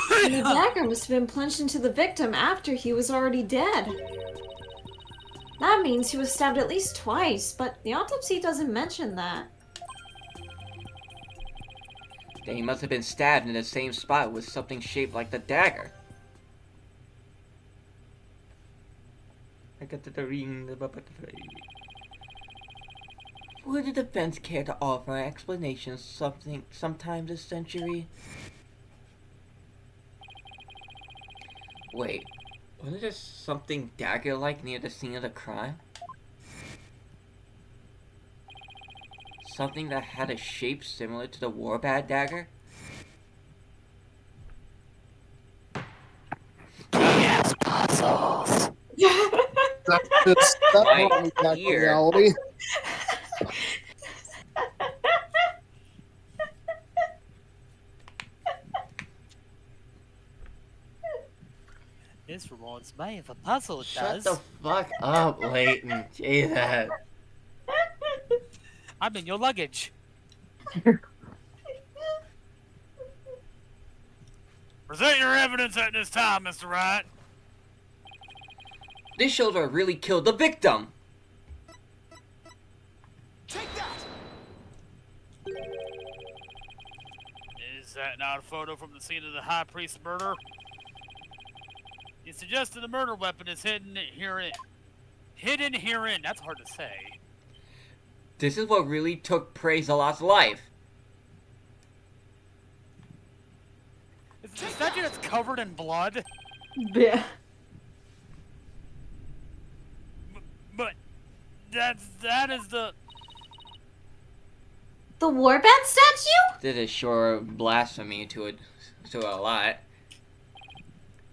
then the dagger must have been plunged into the victim after he was already dead. That means he was stabbed at least twice, but the autopsy doesn't mention that. Then he must have been stabbed in the same spot with something shaped like the dagger. I got the ring. Would the defense care to offer an explanation sometime this century? Wait, wasn't there something dagger-like near the scene of the crime? Something that had a shape similar to the Warbad dagger? Yes, puzzles. That Right brought me back to here. reality. This reminds me of a puzzle, it Shut does. the fuck up, Leighton. Jesus. I'm in your luggage. Present your evidence at this time, Mr. Wright. This shows I really killed the victim. Take that! Is that not a photo from the scene of the High Priest's murder? You suggested the murder weapon is hidden herein. Hidden herein. That's hard to say. This is what really took Praise a lot's life. Is the statue that's covered in blood? Yeah. But that is the. The Warbat statue? This is sure blasphemy to a lot.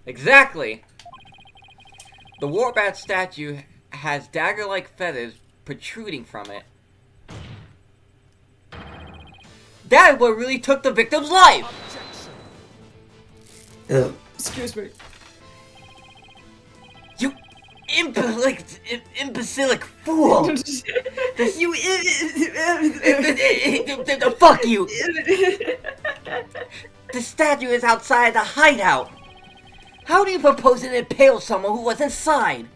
Exactly! The Warbat statue has dagger-like feathers protruding from it. That is what really took the victim's life! Objection. Excuse me. You imbecilic fool! You. Fuck you! The statue is outside the hideout! How do you propose to impale someone who was inside?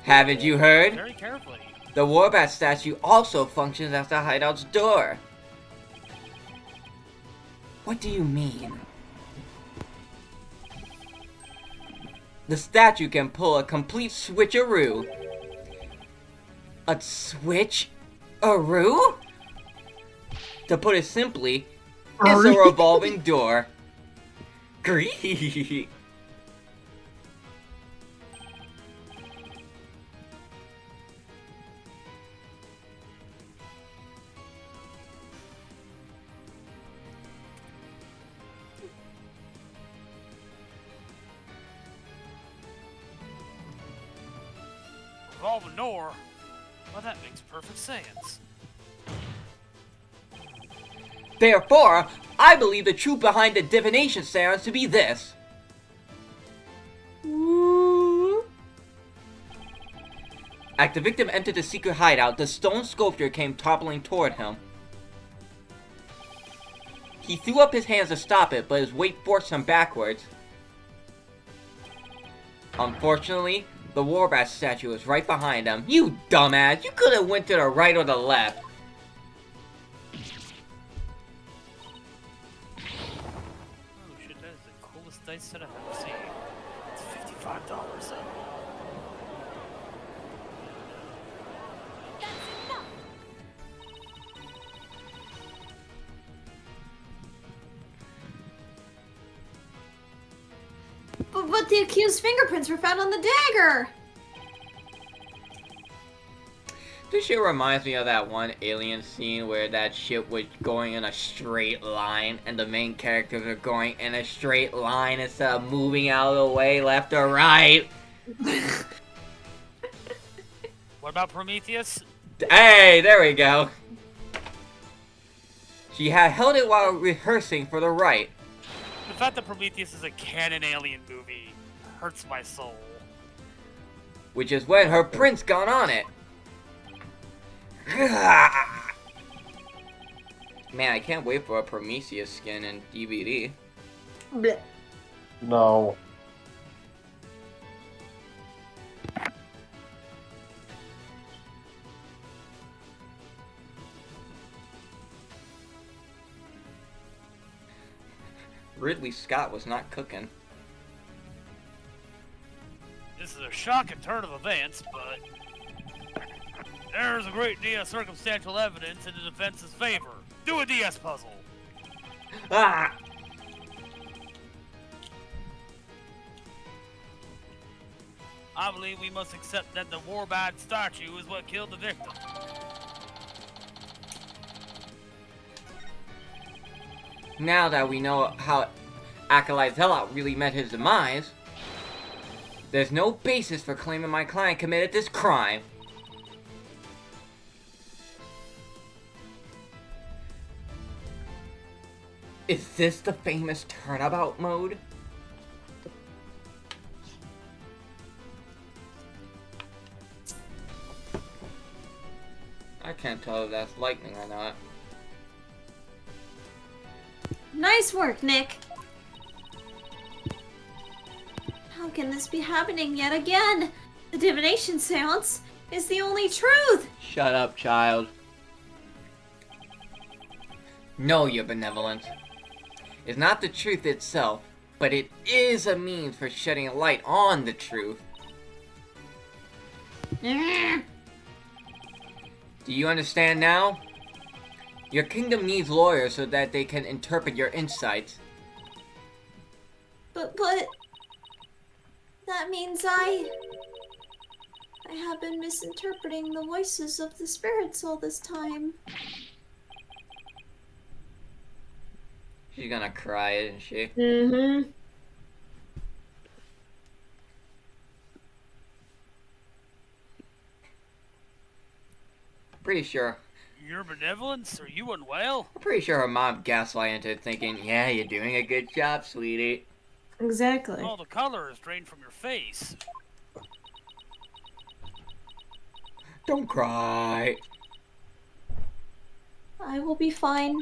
Haven't you heard? Very carefully. The Warbat statue also functions as the hideout's door. What do you mean? The statue can pull a complete switcheroo. A switch-a-roo? To put it simply, it's a revolving door. Gree. Revolving door? Well, that makes perfect sense. Therefore, I believe the truth behind the divination seance to be this. As the victim entered the secret hideout, the stone sculpture came toppling toward him. He threw up his hands to stop it, but his weight forced him backwards. Unfortunately, the Warbat statue was right behind him. You dumbass! You could have went to the right or the left. Oh shit, that is the coolest dice set I've ever seen. It's $55 though. That's enough! But the accused's fingerprints were found on the dagger! This shit reminds me of that one Alien scene where that shit was going in a straight line and the main characters are going in a straight line instead of moving out of the way left or right. What about Prometheus? Hey, there we go. She had held it while rehearsing for the Wright. The fact that Prometheus is a canon alien movie hurts my soul. Which is when her prince got on it. Man, I can't wait for a Prometheus skin and DVD. Blech. No. Ridley Scott was not cooking. This is a shocking turn of events, but there's a great deal of circumstantial evidence in the defense's favor. Do a DS puzzle. Ah! I believe we must accept that the Warbat statue is what killed the victim. Now that we know how Acolyte Zealot really met his demise, there's no basis for claiming my client committed this crime. Is this the famous turnabout mode? I can't tell if that's lightning or not. Nice work, Nick. How can this be happening yet again? The divination seance is the only truth. Shut up, child. No, your benevolence. It's not the truth itself, but it is a means for shedding light on the truth. Do you understand now? Your kingdom needs lawyers so that they can interpret your insights. But that means I have been misinterpreting the voices of the spirits all this time. She's gonna cry, isn't she? Mm-hmm. Pretty sure. Your benevolence? Are you unwell? I'm pretty sure her mom gaslighted into thinking, yeah, you're doing a good job, sweetie. Exactly. All the color is drained from your face. Don't cry. I will be fine.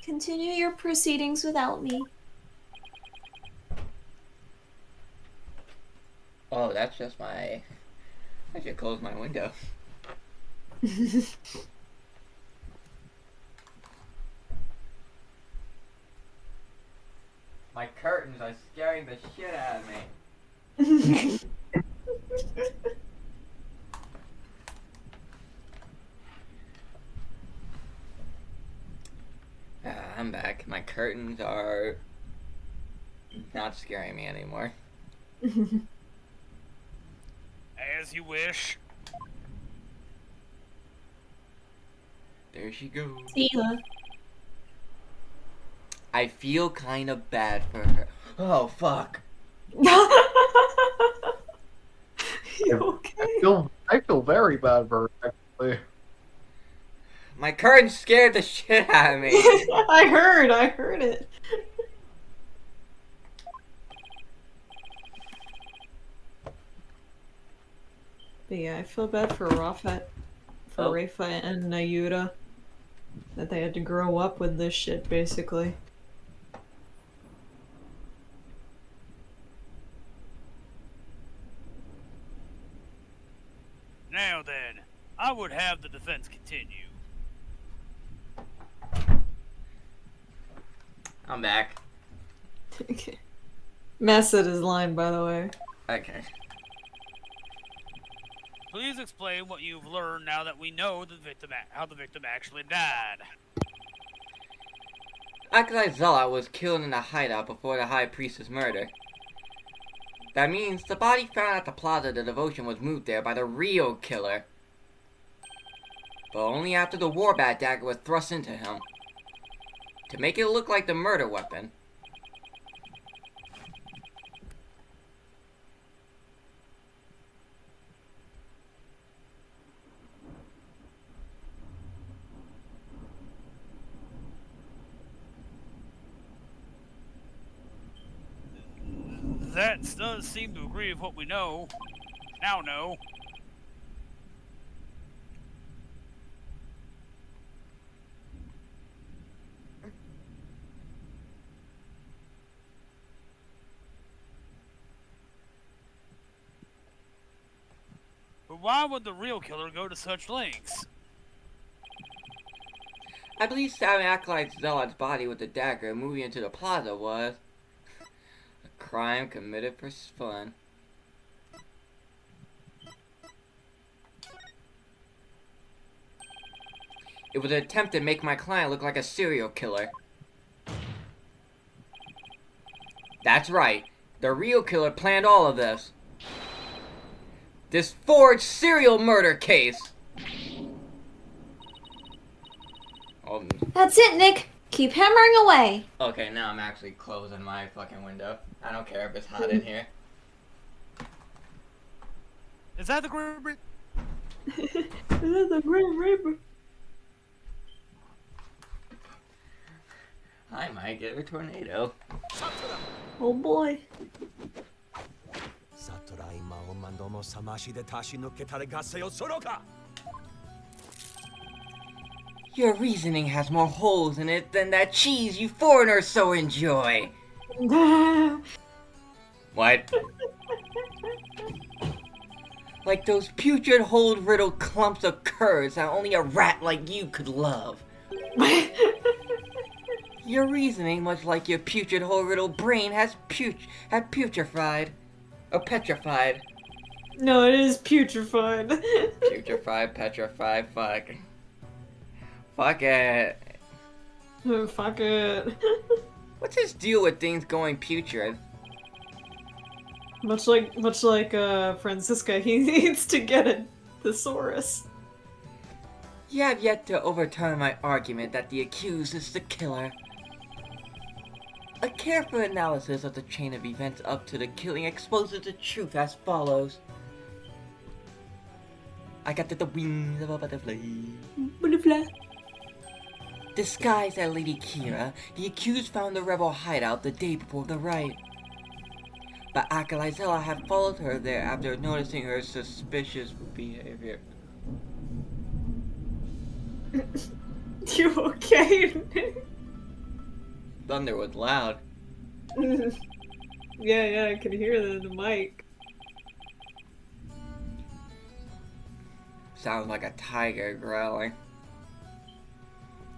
Continue your proceedings without me. Oh, that's just my... I should close my window. My curtains are scaring the shit out of me. I'm back. My curtains are not scaring me anymore. As you wish. There she goes. See ya. I feel kind of bad for her. Oh, fuck. You okay? I feel very bad for her, actually. My curtains scared the shit out of me. I heard it. But yeah, I feel bad for Rafa and Nayuta. That they had to grow up with this shit, basically. Now then, I would have the defense continue. I'm back. Okay. Matt said his line, by the way. Okay. Please explain what you've learned now that we know the victim how the victim actually died. Acolyte Zealot was killed in a hideout before the High Priest's murder. That means the body found at the Plaza of the Devotion was moved there by the real killer. But only after the Warbat dagger was thrust into him. To make it look like the murder weapon. That does seem to agree with what we know. Now know. But why would the real killer go to such lengths? I believe stabbing Acolyte Zealot's body with the dagger and moving into the plaza was a crime committed for fun. It was an attempt to make my client look like a serial killer. That's right. The real killer planned all of this. This forged serial murder case. Oh, That's it, Nick. Keep hammering away. okay, now I'm actually closing my fucking window. I don't care if it's hot in here. Is that the Grim Reaper? The Grim Reaper. I might get a tornado. Oh boy. Your reasoning has more holes in it than that cheese you foreigners so enjoy. What? Like those putrid hold-riddled clumps of curds that only a rat like you could love. Your reasoning, much like your putrid hold-riddled brain, has putrefied. Or petrified. No, it is putrefied. Putrefied, petrified, fuck. Fuck it. Oh, fuck it. What's his deal with things going putrid? Much like Francisca, he needs to get a thesaurus. You have yet to overturn my argument that the accused is the killer. A careful analysis of the chain of events up to the killing exposes the truth as follows. I got the wings of a butterfly. Butterfly. Disguised as Lady Kira, the accused found the rebel hideout the day before the riot. But Akalizella had followed her there after noticing her suspicious behavior. You okay? Thunder was loud. Yeah, I can hear that in the mic. Sounds like a tiger growling.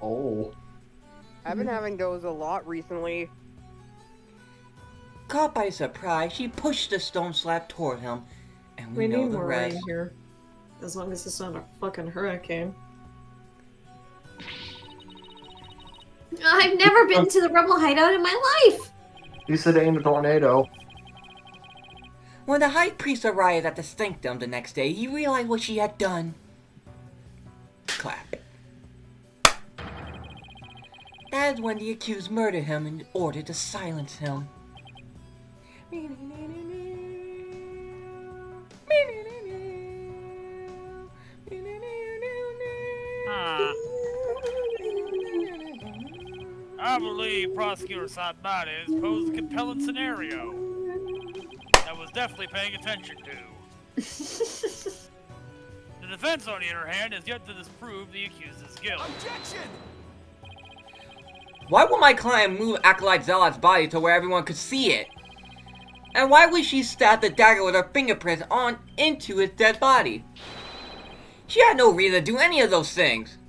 Oh. I've been having those a lot recently. Caught by surprise, she pushed the stone slab toward him, and we know need the more rest. rain here. As long as it's not a fucking hurricane. I've never been to the rebel hideout in my life! You said it ain't a tornado. When the high priest arrived at the sanctum the next day, he realized what she had done. Clap. That is when the accused murdered him in order to silence him. I believe Prosecutor Sadmatis posed a compelling scenario that was definitely paying attention to. The defense, on the other hand, has yet to disprove the accused's guilt. Objection! Why would my client move Acolyte Zealot's body to where everyone could see it? And why would she stab the dagger with her fingerprints on into his dead body? She had no reason to do any of those things.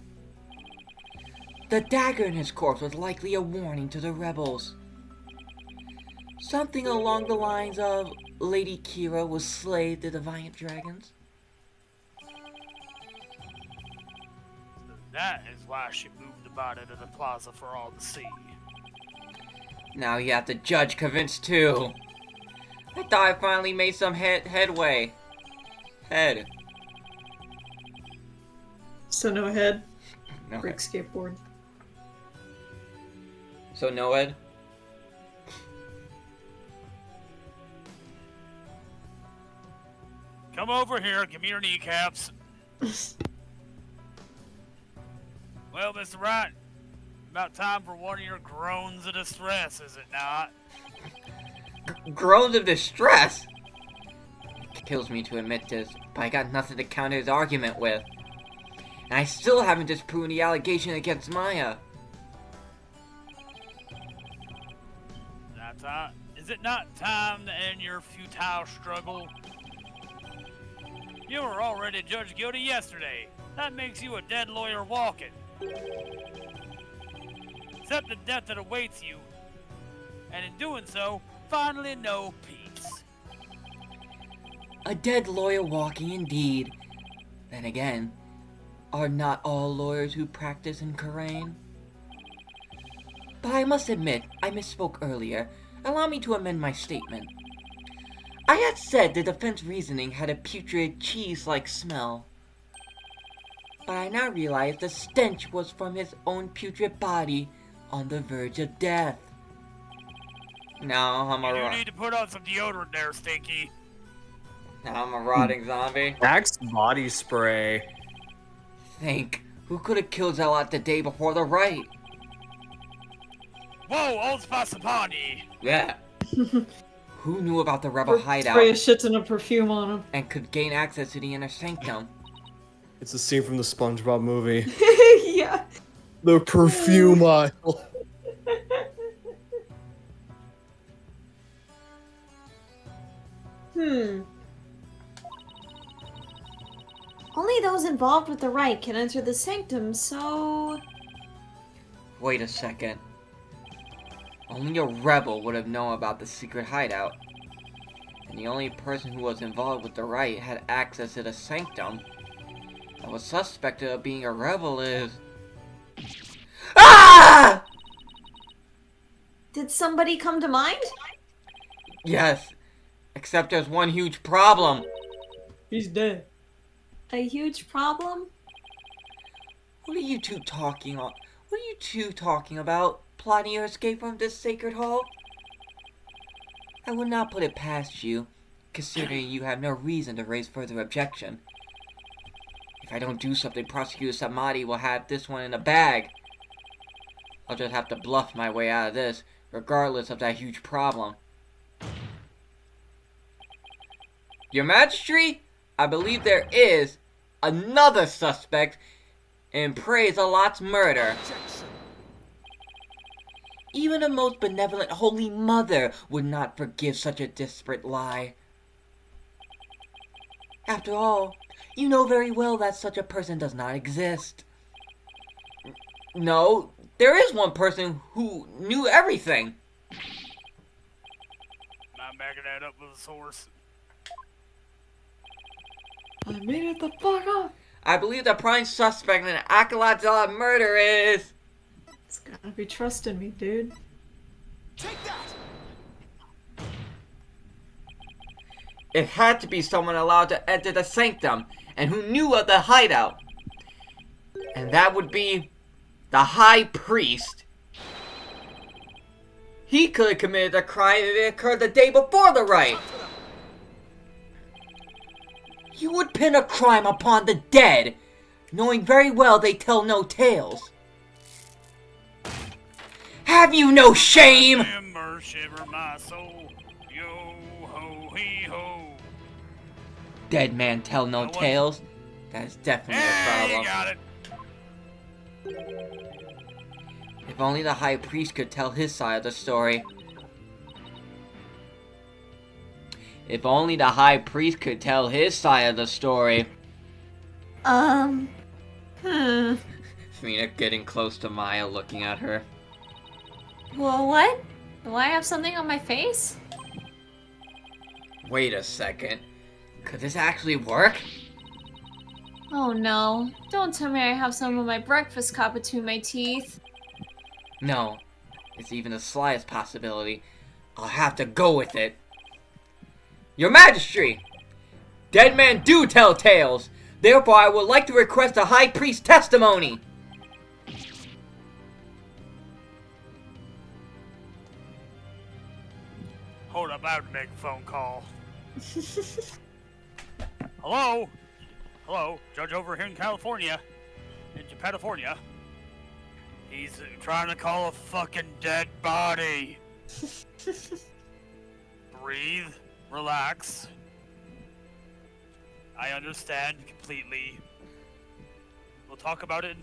The dagger in his corpse was likely a warning to the rebels. Something along the lines of Lady Kira was slave to the Defiant Dragons. That is why she moved the body to the plaza for all to see. Now you have the judge convinced too. I thought I finally made some headway. Head. So no head. No Brick head. skateboard. So no Ed? Come over here, give me your kneecaps. Well, Mr. Wright, about time for one of your groans of distress, is it not? Groans of distress? It kills me to admit this, but I got nothing to counter his argument with. And I still haven't disproven the allegation against Maya. Is it not time to end your futile struggle? You were already judged guilty yesterday. That makes you a dead lawyer walking. Accept the death that awaits you, and in doing so, finally know peace. A dead lawyer walking indeed. Then again, are not all lawyers who practice in Karain? But I must admit, I misspoke earlier. Allow me to amend my statement. I had said the defense reasoning had a putrid, cheese-like smell. But I now realize the stench was from his own putrid body on the verge of death. Now I'm You need to put on some deodorant there, Stinky. Now I'm a rotting zombie. Axe body spray. Think, who could have killed Zealot the day before the riot? Whoa, Old Spasapani! Yeah. Who knew about the rebel Spray a hideout shit ton of perfume on him. and could gain access to the inner sanctum? It's a scene from the SpongeBob movie. Yeah. The perfume aisle. Only those involved with the rite can enter the sanctum, so... Wait a second. Only a rebel would have known about the secret hideout. And the only person who was involved with the riot had access to the sanctum that was suspected of being a rebel is... Ah! Did somebody come to mind? Yes. Except there's one huge problem. He's dead. A huge problem? What are you two talking about? What are you two talking about? plotting your escape from this sacred hall? I would not put it past you, considering you have no reason to raise further objection. If I don't do something, Prosecutor Samadi will have this one in a bag. I'll just have to bluff my way out of this, regardless of that huge problem. Your Majesty, I believe there is another suspect in Praise a Lot's murder. Objection. Even the most benevolent Holy Mother would not forgive such a desperate lie. After all, you know very well that such a person does not exist. No, there is one person who knew everything. I'm backing that up with a source. I made it the fuck up. I believe the prime suspect in the Acolyte's murder is... It's gotta be trusting me, dude. Take that. It had to be someone allowed to enter the sanctum and who knew of the hideout. And that would be the High Priest. He could have committed the crime if it occurred the day before the Wright. You would pin a crime upon the dead, knowing very well they tell no tales. Have you no shame? Timber shiver my soul. Yo ho hee ho. Dead man tell no No one- tales? That is definitely a Hey, problem. you got it. If only the High Priest could tell his side of the story. If only the High Priest could tell his side of the story. Fina getting close to Maya, looking at her. Well, what? Do I have something on my face? Wait a second. Could this actually work? Oh no. Don't tell me I have some of my breakfast cup between my teeth. No. It's even the slightest possibility. I'll have to go with it. Your Majesty! Dead men do tell tales! Therefore, I would like to request a High Priest testimony! Hold up, I have to make a phone call. Hello? Hello? Judge over here in California. In Japanifornia. He's trying to call a fucking dead body. Breathe. Relax. I understand completely. We'll talk about it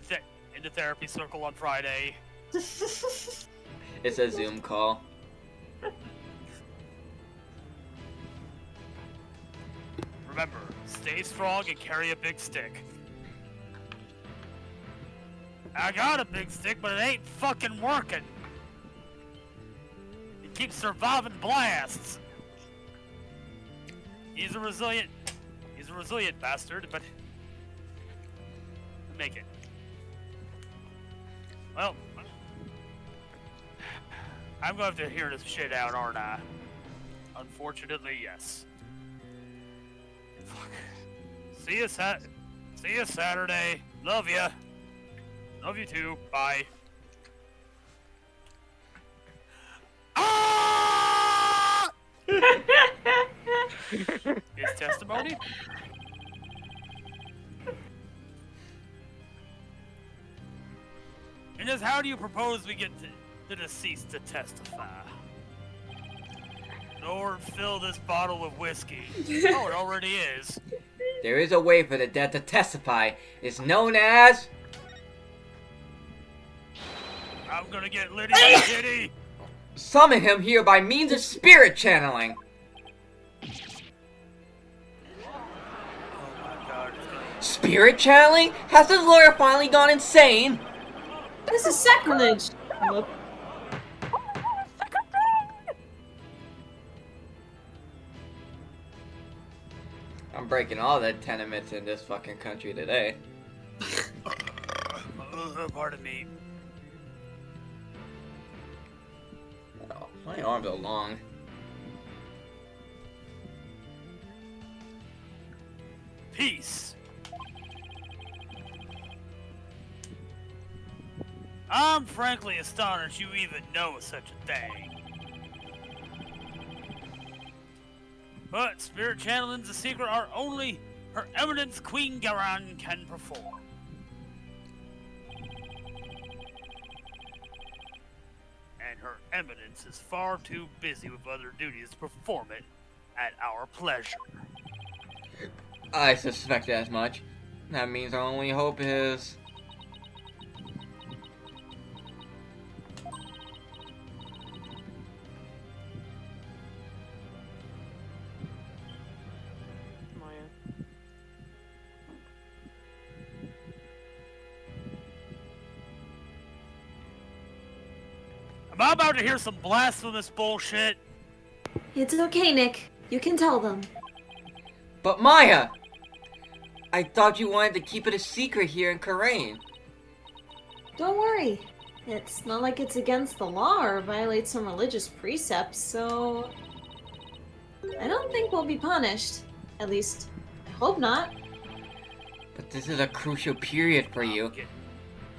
in the therapy circle on Friday. It's a Zoom call. Remember, stay strong and carry a big stick. I got a big stick, but it ain't fucking working. It keeps surviving blasts. He's a resilient bastard, but make it. Well, I'm going to have to hear this shit out, aren't I? Unfortunately, yes. Fuck. See you Saturday. Love ya. Love you too. Bye. Ah! His testimony? And just how do you propose we get the deceased to testify? Or fill this bottle with whiskey? Oh, it already is. There is a way for the dead to testify. It's known as... I'm gonna get Lydia and Kitty. Summon him here by means of spirit channeling. Oh my god, it's gonna... Spirit channeling? Has this lawyer finally gone insane? This is sacrilege! Whoop. I'm breaking all the tenements in this fucking country today. Pardon me. Oh, my arms are long. Peace. I'm frankly astonished you even know such a thing. But spirit channeling's a secret art only Her Eminence Queen Garan can perform. And Her Eminence is far too busy with other duties to perform it at our pleasure. I suspected as much. That means our only hope is... Maya. Am I about to hear some blasphemous bullshit? It's okay, Nick. You can tell them. But Maya! I thought you wanted to keep it a secret here in Karain. Don't worry. It's not like it's against the law or violates some religious precepts, so... I don't think we'll be punished. At least, I hope not. But this is a crucial period for you.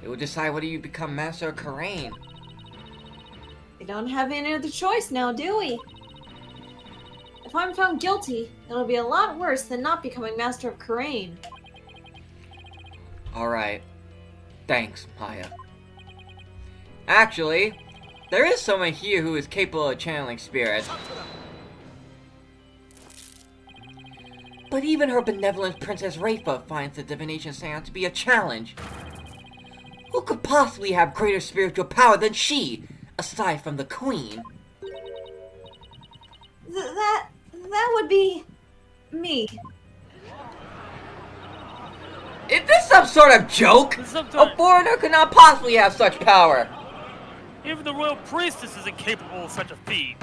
It will decide whether you become Master of Karain. We don't have any other choice now, do we? If I'm found guilty, it'll be a lot worse than not becoming Master of Karain. Alright. Thanks, Maya. Actually, there is someone here who is capable of channeling spirits. But even her benevolent Princess Rafa finds the divination seance to be a challenge. Who could possibly have greater spiritual power than she, aside from the Queen? That would be... me. Is this some sort of joke? A foreigner could not possibly have such power. Even the royal priestess is incapable of such a feat.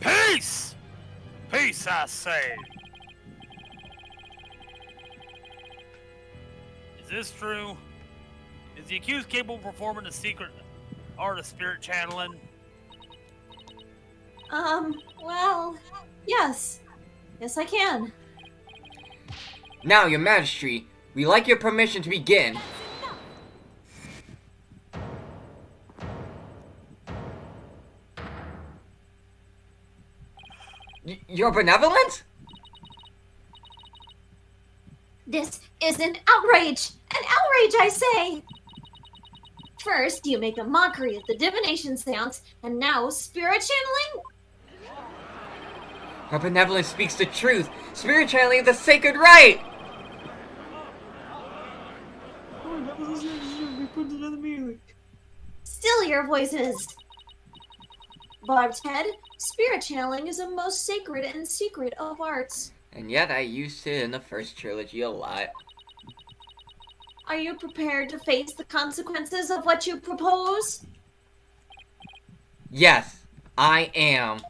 Peace! Peace, I say. Is this true? Is the accused capable of performing the secret art of spirit channeling? Well, yes. Yes, I can. Now, your Majesty, we like your permission to begin. Your benevolence? This is an outrage! An outrage, I say! First, you make a mockery of the divination seance, and now spirit channeling? Her benevolence speaks the truth. Spirit channeling is a sacred right! Still your voices! Barbed Head, spirit channeling is the most sacred and secret of arts. And yet I used it in the first trilogy a lot. Are you prepared to face the consequences of what you propose? Yes, I am.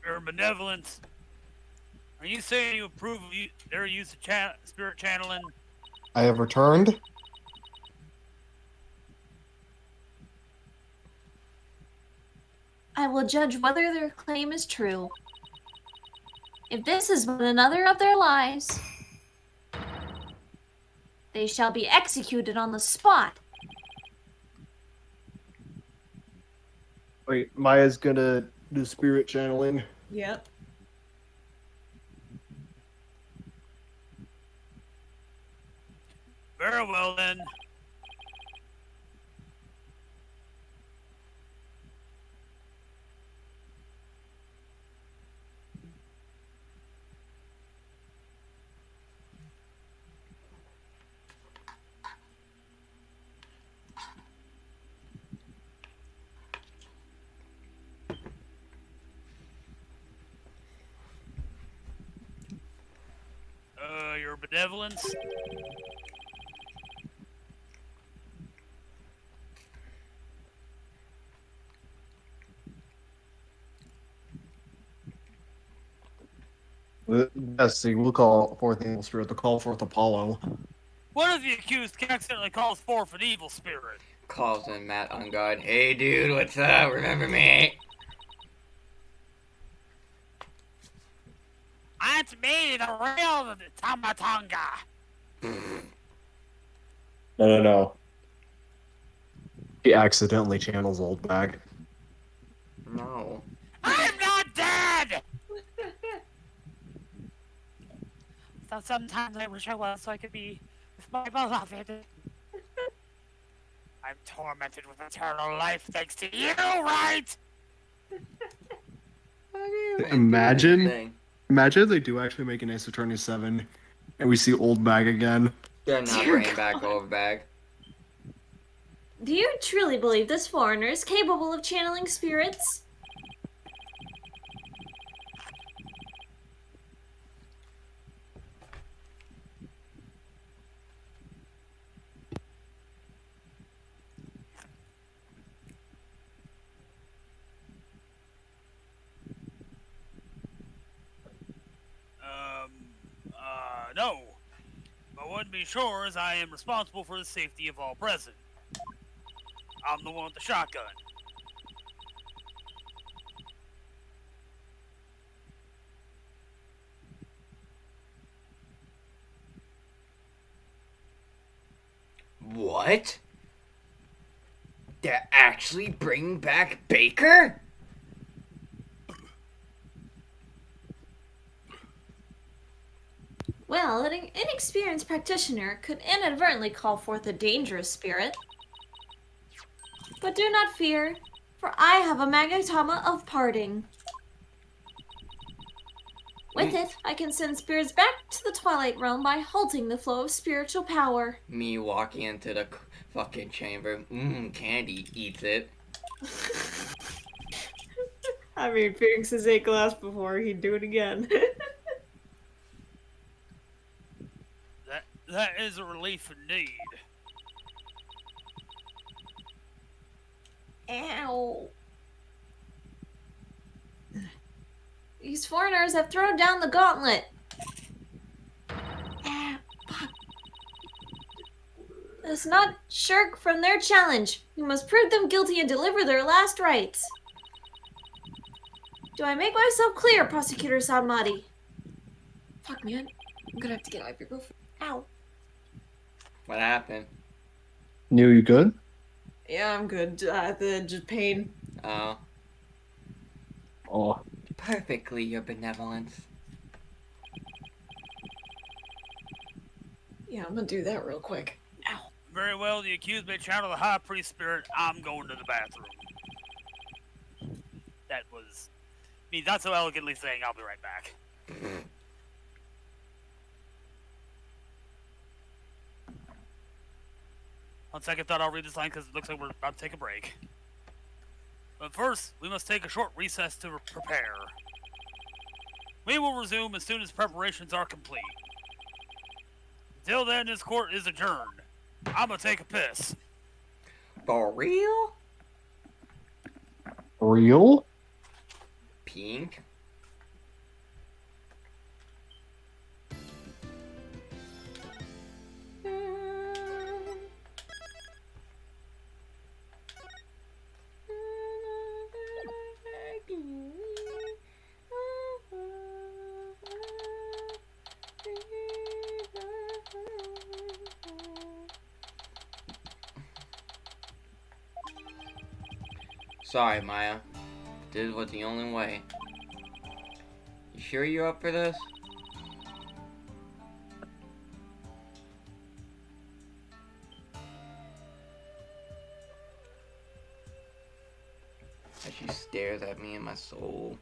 Your benevolence. Are you saying you approve of their use of spirit channeling? I have returned. I will judge whether their claim is true. If this is but another of their lies, they shall be executed on the spot. Wait, Maya's gonna do spirit channeling. Yep. Very well then. Your benevolence. Yes, see, we'll call forth the evil spirit to call forth Apollo. What if the accused accidentally calls forth an evil spirit? Calls in Matt on guard. Hey, dude, what's up? Remember me? It's me, the real Tamatonga. No. He accidentally channels old bag. No. I'm not dead! So sometimes I wish I was so I could be with my beloved. I'm tormented with eternal life thanks to you, right? Imagine if they do actually make an Ace Attorney 7 and we see old bag again. They're not Dear bringing back God. old bag. Do you truly believe this foreigner is capable of channeling spirits? No. But what to be sure is I am responsible for the safety of all present. I'm the one with the shotgun. What? They're actually bringing back Baker? Well, an inexperienced practitioner could inadvertently call forth a dangerous spirit. But do not fear, for I have a Magatama of parting. With it, I can send spirits back to the Twilight Realm by halting the flow of spiritual power. Me walking into the fucking chamber. Candy eats it. I mean, Phoenix has ate glass before, he'd do it again. That is a relief indeed. Ow. These foreigners have thrown down the gauntlet. Ah, fuck. Let's not shirk from their challenge. We must prove them guilty and deliver their last rites. Do I make myself clear, Prosecutor Sanmari? Fuck, man. I'm gonna have to get my big girlfriend. Ow. What happened? Neil, you good? Yeah, I'm good. The pain. Oh. Oh. Perfectly, your benevolence. Yeah, I'm gonna do that real quick. Ow. Very well, the accused may channel the high priest spirit. I'm going to the bathroom. That was me not so elegantly saying I'll be right back. On second thought, I'll read this line because it looks like we're about to take a break. But first, we must take a short recess to prepare. We will resume as soon as preparations are complete. Until then, this court is adjourned. I'm gonna take a piss. For real? Real? Pink? Sorry, Maya. This was the only way. You sure you're up for this? As she stares at me in my soul.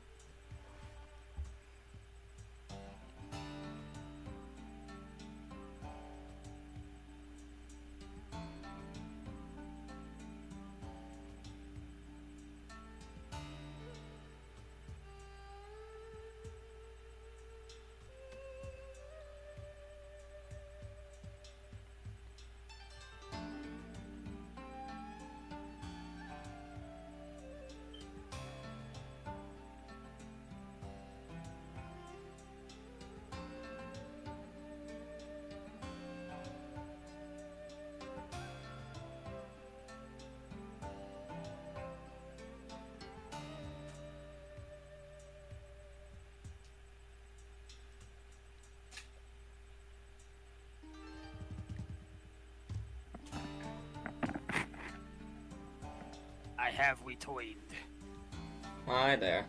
have we toyed? Hi there.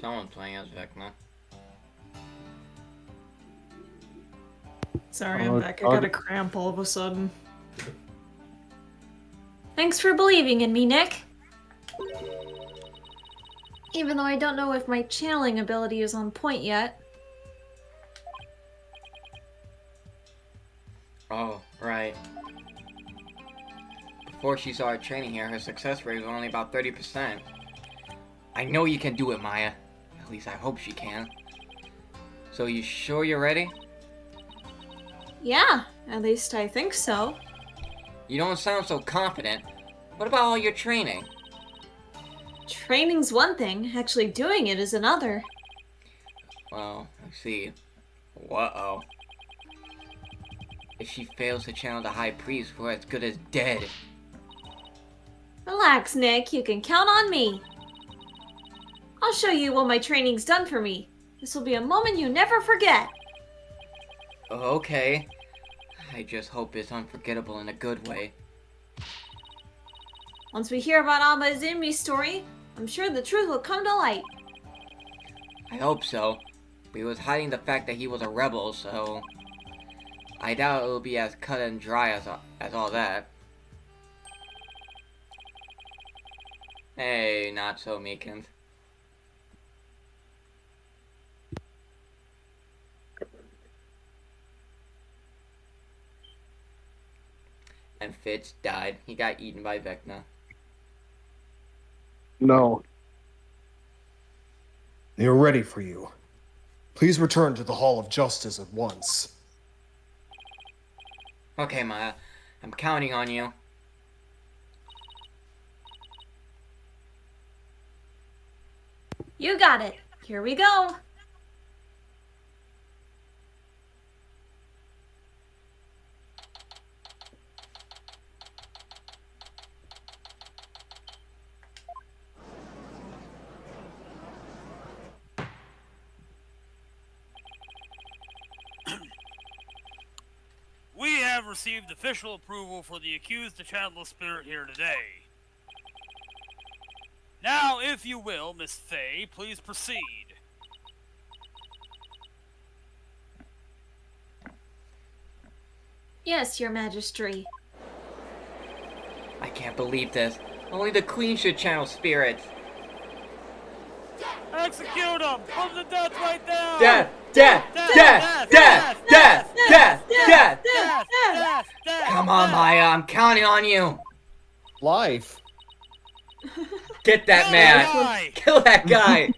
Someone playing as Vecna. Sorry, I'm back. I got a cramp all of a sudden. Thanks for believing in me, Nick. Even though I don't know if my channeling ability is on point yet. Oh, right. Before she started training here, her success rate was only about 30%. I know you can do it, Maya. At least I hope she can. So you sure you're ready? Yeah, at least I think so. You don't sound so confident. What about all your training? Training's one thing, actually doing it is another. Well, I see. Uh-oh. If she fails to channel the High Priest, we're as good as dead. Relax, Nick, you can count on me. I'll show you what my training's done for me. This will be a moment you never forget. Okay. I just hope it's unforgettable in a good way. Once we hear about Abba Izimi's story, I'm sure the truth will come to light. I hope so. But he was hiding the fact that he was a rebel, so... I doubt it will be as cut and dry as all that. Hey, not so meekend. And Fitz died. He got eaten by Vecna. No. They are ready for you. Please return to the Hall of Justice at once. Okay, Maya. I'm counting on you. You got it. Here we go. We have received official approval for the accused to channel a spirit here today. Now, if you will, Miss Fay, please proceed. Yes, your majesty. I can't believe this. Only the Queen should channel spirits. Execute him! Put him to death right now! Death! Death! Death! Death! Death! Death! Death! Death! Come on, Maya. I'm counting on you. Life. Get that man. Kill that guy.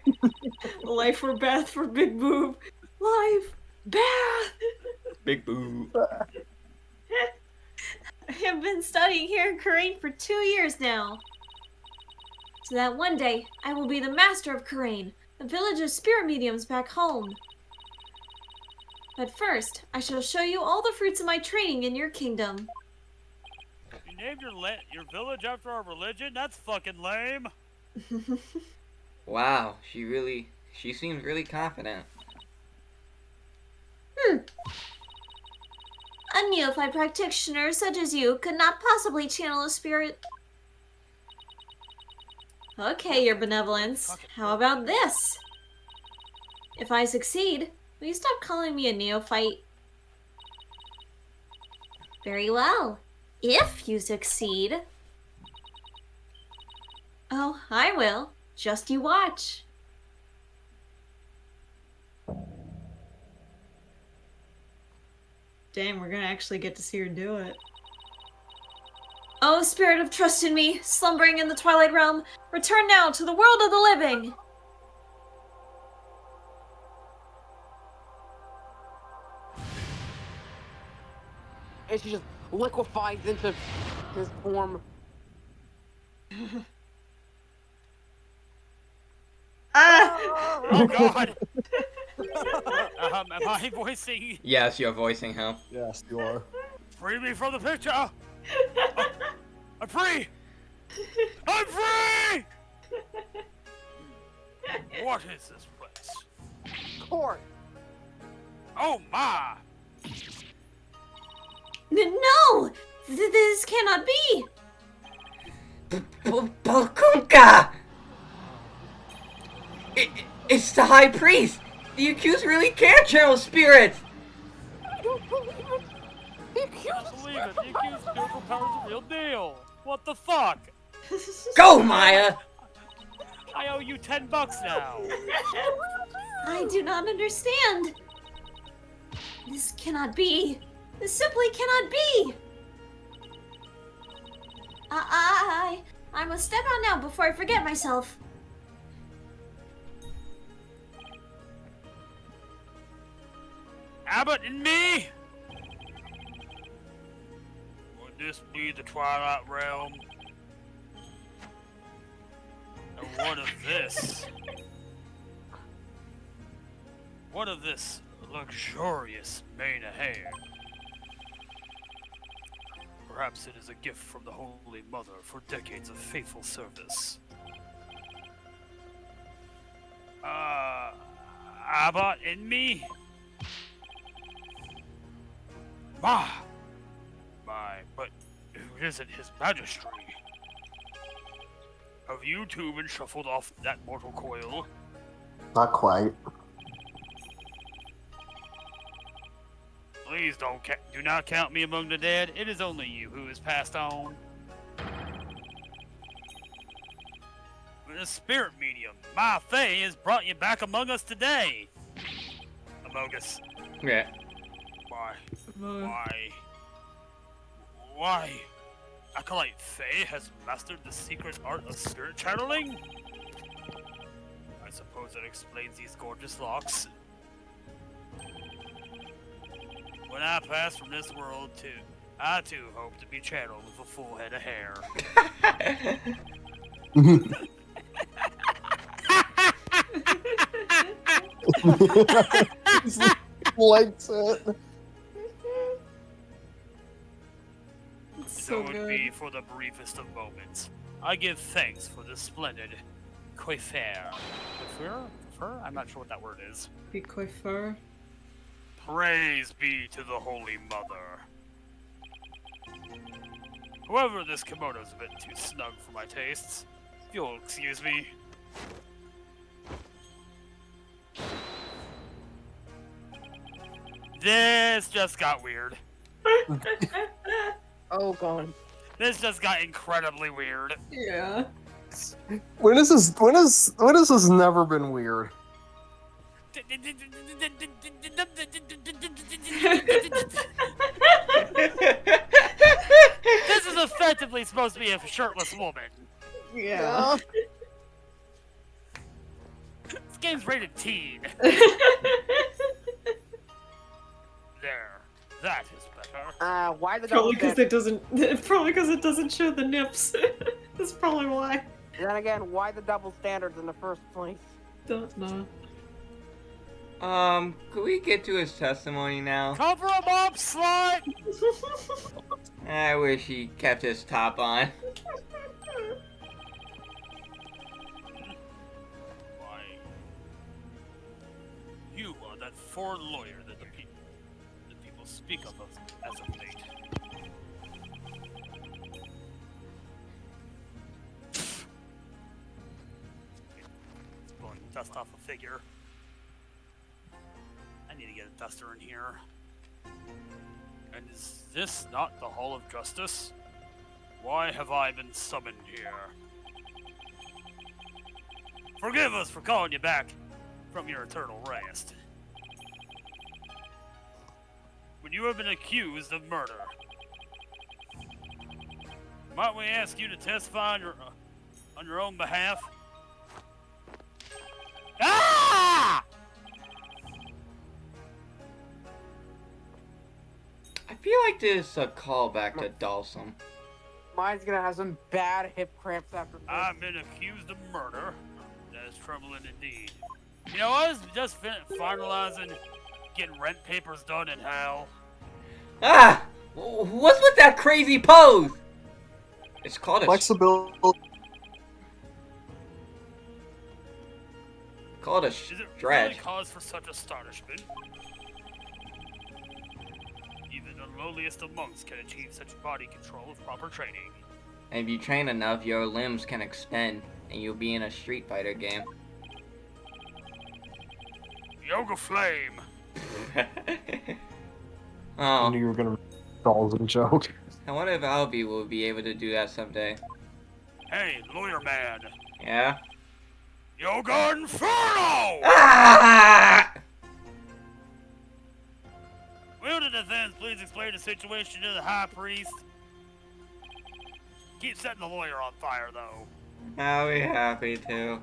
Life or Beth for Big Boob. Life. Beth! Big boo. I have been studying here in Karain for 2 years now. So that one day, I will be the master of Karain, the village of spirit mediums back home. But first, I shall show you all the fruits of my training in your kingdom. You named your village after our religion? That's fucking lame. Wow, she seems really confident. A neophyte practitioner such as you could not possibly channel a spirit. Okay, your benevolence. How about this? If I succeed, will you stop calling me a neophyte? Very well. If you succeed... Oh, I will. Just you watch. Damn, we're gonna actually get to see her do it. Oh, spirit of trust in me, slumbering in the Twilight Realm, return now to the world of the living! And she just liquefies into his form. Oh god! Am I voicing? Yes, you're voicing him. Yes, you are. Free me from the picture! I'm free! I'm free! What is this place? Court. Oh my! No! This cannot be! Balkunka! It's the High Priest! The accused really can channel spirits! I don't believe it. The I accused can't believe it. The accused spiritual power is a real deal. What the fuck? Go, Maya! I owe you $10 now. I do not understand. This cannot be. This simply cannot be. I must step out now before I forget myself. Abbott and me? Would this be the Twilight Realm? And what of this? What of this luxurious mane of hair? Perhaps it is a gift from the Holy Mother for decades of faithful service. Abbott and me? My, but who isn't his Majesty? Have you two been shuffled off that mortal coil? Not quite. Please do not count me among the dead. It is only you who is passed on. The spirit medium, my Fae, has brought you back among us today. Among us. Yeah. Why? Acolyte Fae has mastered the secret art of spirit channeling? I suppose that explains these gorgeous locks. When I pass from this world too, I too hope to be channeled with a full head of hair. Likes it. So Though it good. be for the briefest of moments, I give thanks for the splendid coiffure. Coiffure? I'm not sure what that word is. Be coiffeur. Praise be to the Holy Mother. However, this kimono's a bit too snug for my tastes. If you'll excuse me. This just got weird. Oh god. This just got incredibly weird. Yeah. When has this never been weird? This is effectively supposed to be a shirtless woman. Yeah. This game's rated teen. There. That is better. Why the double Probably because standard? it doesn't. Probably because it doesn't show the nips. That's probably why. Then again, why the double standards in the first place? Don't know. Could we get to his testimony now? Cover him up, slut! I wish he kept his top on. Why? You are that foreign lawyer that the people speak of as of late. It's blowing dust off a figure. I need to get a duster in here. And is this not the Hall of Justice? Why have I been summoned here? Forgive us for calling you back from your eternal rest. When you have been accused of murder, might we ask you to testify on your own behalf? Ah! I feel like this is a callback to Dalsum. Mine's gonna have some bad hip cramps after this. I've been accused of murder. That is troubling indeed. You know, I was just finalizing getting rent papers done in hell. Ah! What's with that crazy pose? It's called a... Flexibility. Call it a Is it really stretch. cause for such astonishment? Even the lowliest of monks can achieve such body control with proper training. And if you train enough, your limbs can extend, and you'll be in a Street Fighter game. Yoga Flame! I Oh, knew you were gonna dolls and joke. I wonder if Albie will be able to do that someday. Hey, lawyer man! Yeah? Yoga Inferno! Ah! Will the defense please explain the situation to the high priest? Keep setting the lawyer on fire, though. I'll be happy to.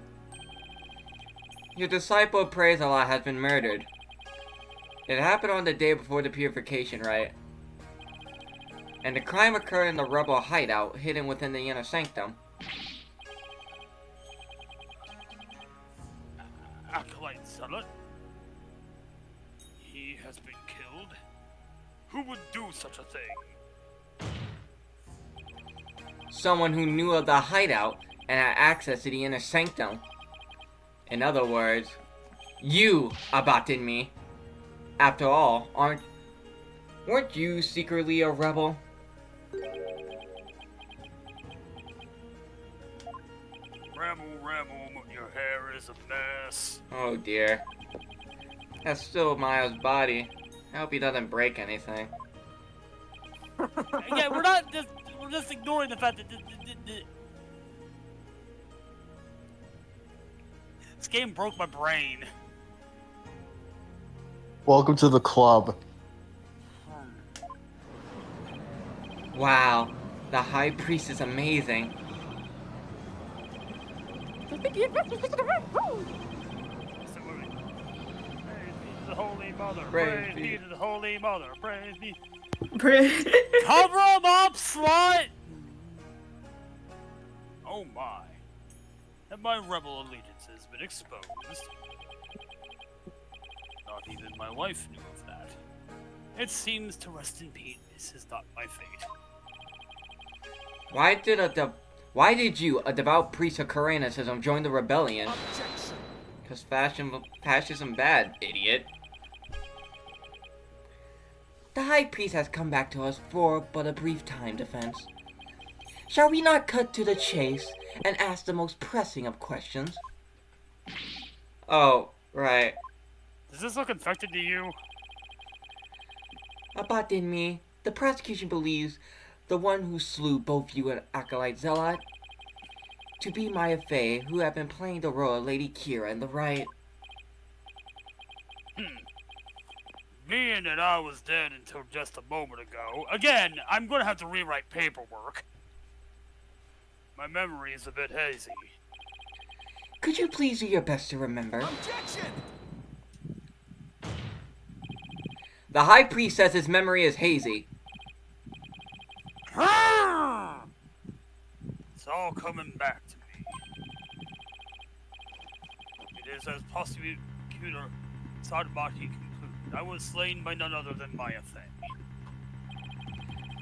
Your disciple prays Allah has been murdered. It happened on the day before the purification rite. And the crime occurred in the rebel hideout hidden within the inner sanctum. Acolyte Zealot? He has been killed? Who would do such a thing? Someone who knew of the hideout and had access to the inner sanctum. In other words, you abducted me. After all, weren't you secretly a rebel? Ramble, your hair is a mess. Oh dear. That's still Maya's body. I hope he doesn't break anything. Yeah, we're just ignoring the fact that this game broke my brain. Welcome to the club. Wow, the High Priest is amazing. The Holy Mother, Praise praise be. be to the Holy Mother, praise be. Br- Cover 'em up, slut! Oh my. Have my rebel allegiances been exposed? Not even my wife knew of that. It seems to rest in peace is not my fate. Why did you, a devout priest of Koreanism, join the rebellion? Objection. Cause fascism bad, idiot. The High Priest has come back to us for but a brief time, Defense. Shall we not cut to the chase and ask the most pressing of questions? Oh, right. Does this look infected to you? About in me, the prosecution believes the one who slew both you and Acolyte Zealot to be Maya Fey, who have been playing the role of Lady Kira in the Wright. Being that I was dead until just a moment ago, again, I'm gonna have to rewrite paperwork. My memory is a bit hazy. Could you please do your best to remember? Objection. The High Priest says his memory is hazy. It's all coming back to me. It is as prosecutor Sadbaki concluded. I was slain by none other than Maya Fey.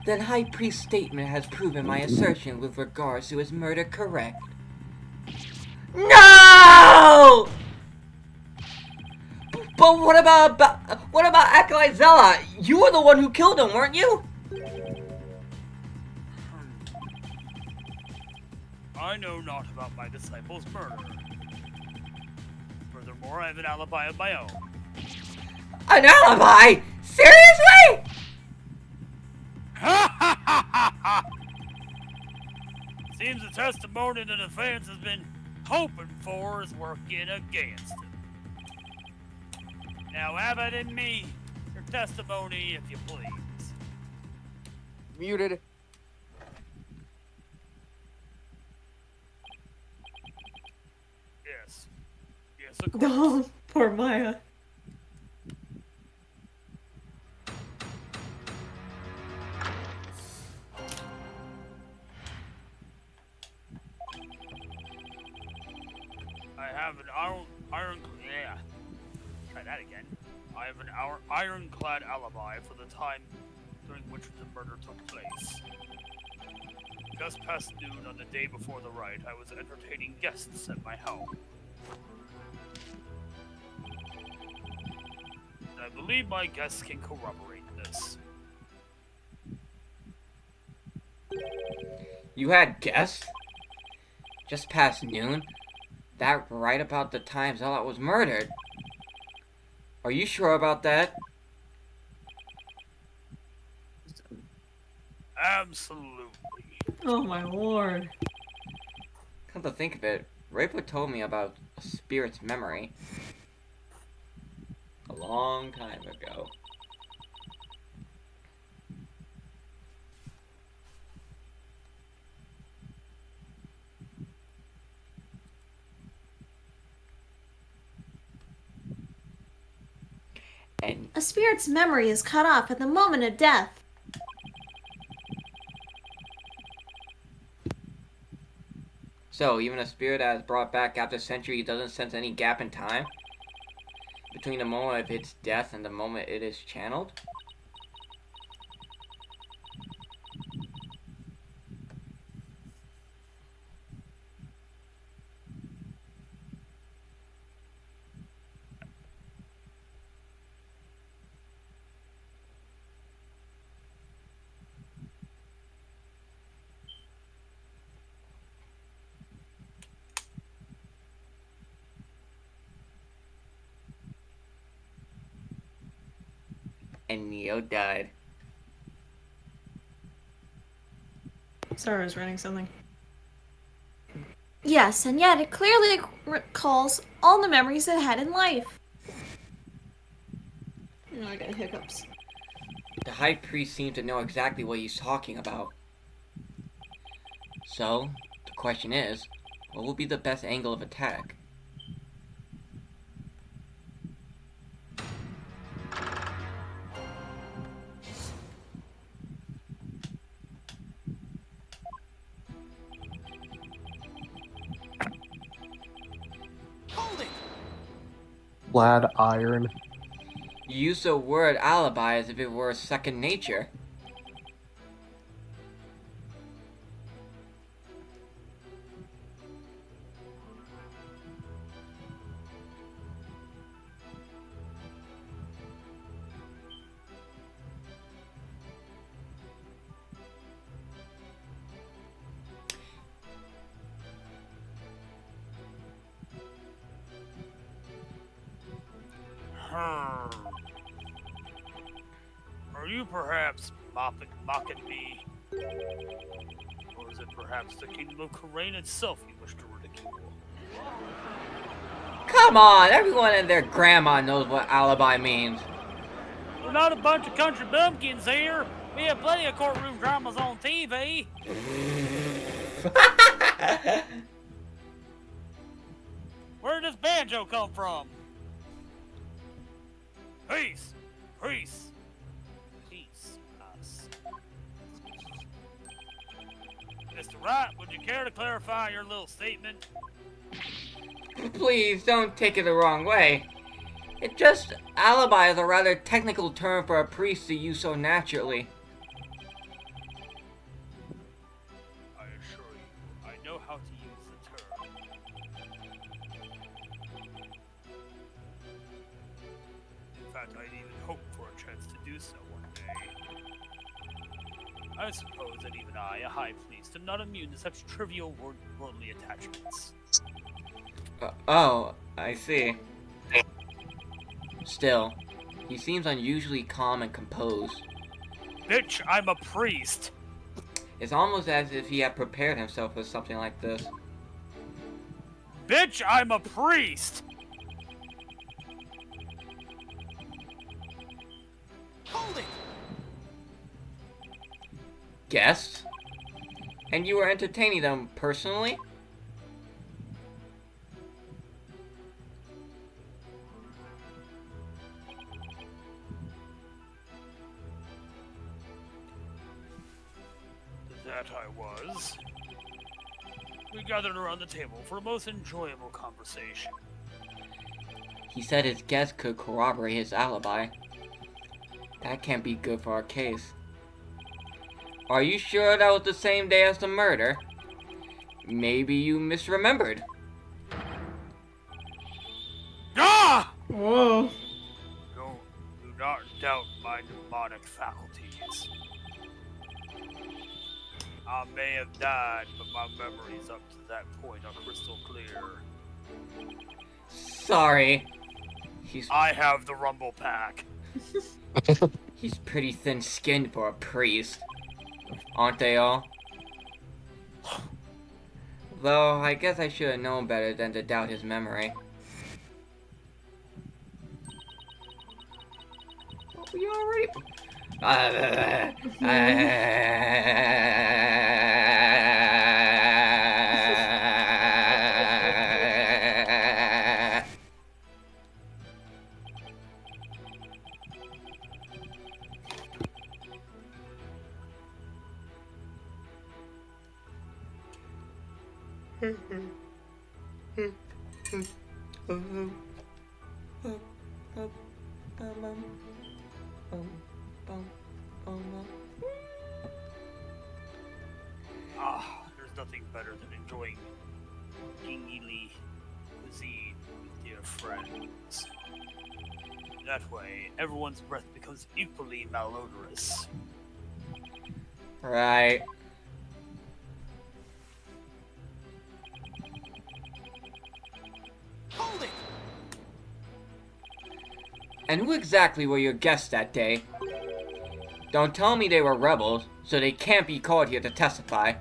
Then High Priest's statement has proven my assertion with regards to his murder correct. No! But what about Acolyte Zealot? You were the one who killed him, weren't you? I know not about my disciple's murder. Furthermore, I have an alibi of my own. An alibi? Seriously? Seems the testimony the defense has been hoping for is working against him. Now have it in me, your testimony, if you please. Muted. Yes. Yes, of course. Oh, poor Maya. I have an iron. Yeah. Try that again. I have an ironclad alibi for the time during which the murder took place. Just past noon on the day before the rite, I was entertaining guests at my home. believe my guests can corroborate this. You had guests? Just past noon? That right about the time Zealot was murdered. Are you sure about that? Absolutely. Oh my lord. Come to think of it, Rafa told me about a spirit's memory. A long time ago. And A spirit's memory is cut off at the moment of death. so, even a spirit that is brought back after centuries doesn't sense any gap in time? Between the moment of its death and the moment it is channeled? And Neo died. Sorry, I was writing something. Yes, and yet it clearly recalls all the memories it had in life. Oh, I got hiccups. The High Priest seemed to know exactly what he's talking about. So, the question is, what will be the best angle of attack? Hold it! Glad iron. You use the word alibi as if it were second nature. Hmm. Are you perhaps mocking me? Or is it perhaps the kingdom of Khura'in itself you wish to ridicule? Come on, everyone and their grandma knows what alibi means. We're not a bunch of country bumpkins here. We have plenty of courtroom dramas on TV. Where did this banjo come from? Peace! Peace! Peace. Us. Mr. Wright, would you care to clarify your little statement? Please don't take it the wrong way. It just alibi is a rather technical term for a priest to use so naturally. I assure you, I know how to use the term. In fact, I'd even hope for a chance to do so one day. I suppose that even I, a high priest, am not immune to such trivial worldly attachments. Oh, I see. Still, he seems unusually calm and composed. Bitch, I'm a priest! It's almost as if he had prepared himself for something like this. Bitch, I'm a priest! Hold it! Guests? And you were entertaining them personally? That I was. We gathered around the table for a most enjoyable conversation. He said his guests could corroborate his alibi. That can't be good for our case. Are you sure that was the same day as the murder? Maybe you misremembered. Ah! Whoa. Do doubt my mnemonic faculties. I may have died, but my memories up to that point are crystal clear. Sorry. I have the rumble pack. He's pretty thin-skinned for a priest. Aren't they all? Though, I guess I should have known better than to doubt his memory. You already... There's nothing better than enjoying Gingili cuisine with dear friends. That way, everyone's breath becomes equally malodorous. Right. Hold it! And who exactly were your guests that day? Don't tell me they were rebels, so they can't be called here to testify.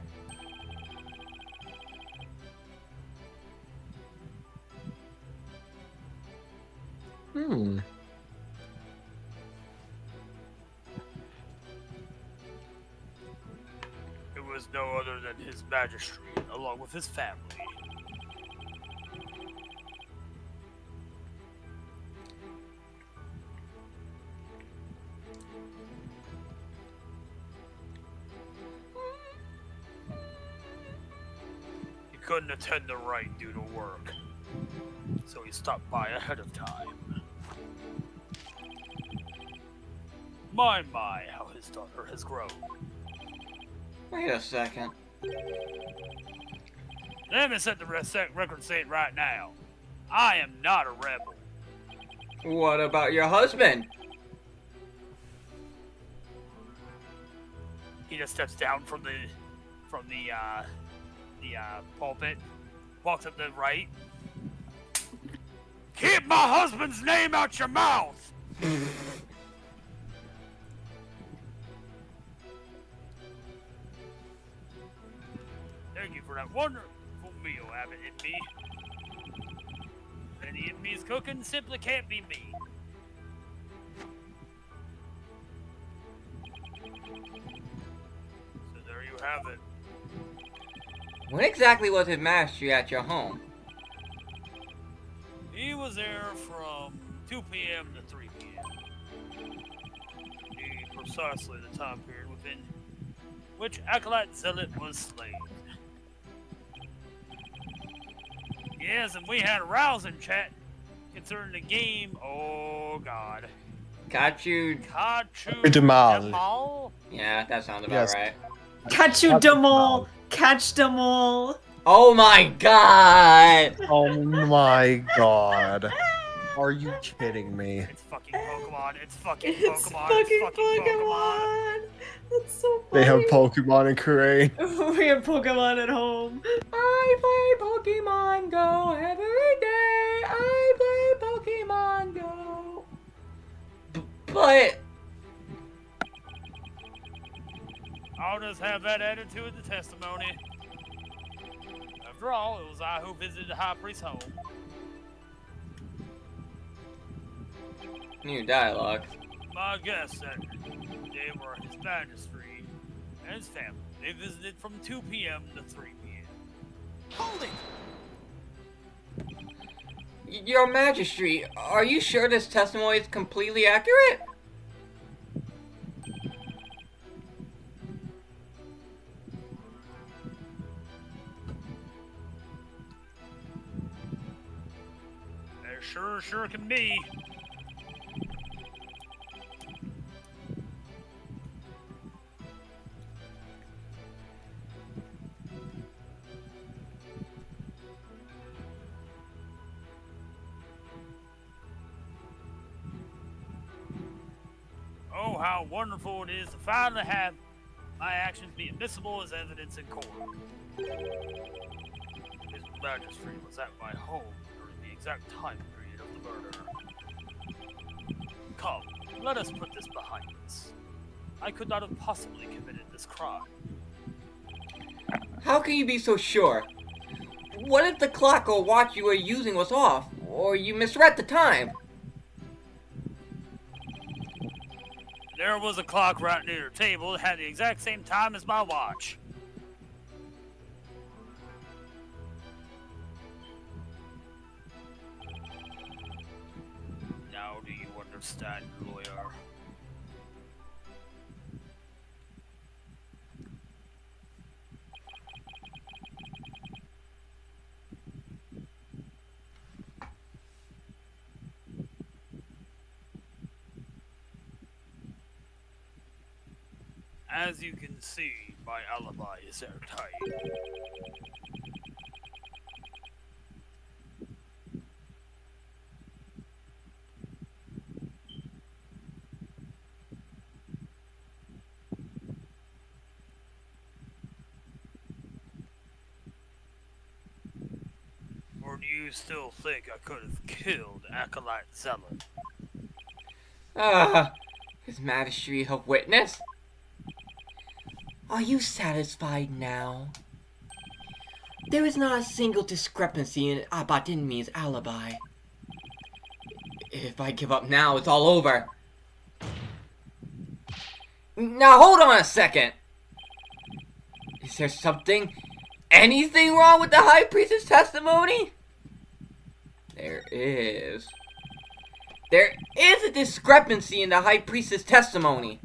It was no other than his magistrate, along with his family. He couldn't attend the rite due to work, so he stopped by ahead of time. My, how his daughter has grown. Wait a second. Let me set the record straight right now. I am not a rebel. What about your husband? He just steps down from the pulpit, walks up to the right. Keep my husband's name out your mouth. Thank you for that wonderful meal, Abbott and me. Any of me's cooking simply can't be me. So there you have it. When exactly was his mastery at your home? He was there from 2 p.m. to 3 p.m. Precisely the time period within which Acolyte Zealot was slain. Yes, and we had a rousing chat concerning the game. Oh God. Kachu... Jamal. Yeah, that sounds about Yes. right. Catch you them all! Catch them all! Oh my god! Oh my god. Are you kidding me? It's fucking Pokemon. It's fucking It's Pokemon. fucking It's fucking Pokemon. That's so funny. They have Pokemon in Korean. We have Pokemon at home. I play Pokemon Go every day. I play Pokemon Go. But I'll just have that added to the testimony. After all, it was I who visited the High Priest's home. new dialogue. My guests that they were his magistrate and his family. They visited from 2 p.m. to 3 p.m. Hold it! Your Majesty, are you sure this testimony is completely accurate? It sure can be. how wonderful it is to finally have my actions be admissible as evidence in court. His Majesty was at my home during the exact time period of the murder. Come, let us put this behind us. I could not have possibly committed this crime. How can you be so sure? What if the clock or watch you were using was off, or you misread the time? There was a clock right near your table that had the exact same time as my watch. Now do you understand, lawyer? As you can see, my alibi is airtight. Or do you still think I could have killed Acolyte Zealot? His Majesty of Witness? Are you satisfied now? There is not a single discrepancy in Abatinmi's alibi. If I give up now, it's all over. Now hold on a second! Is there anything wrong with the High Priestess testimony? There is. There is a discrepancy in the High Priestess testimony.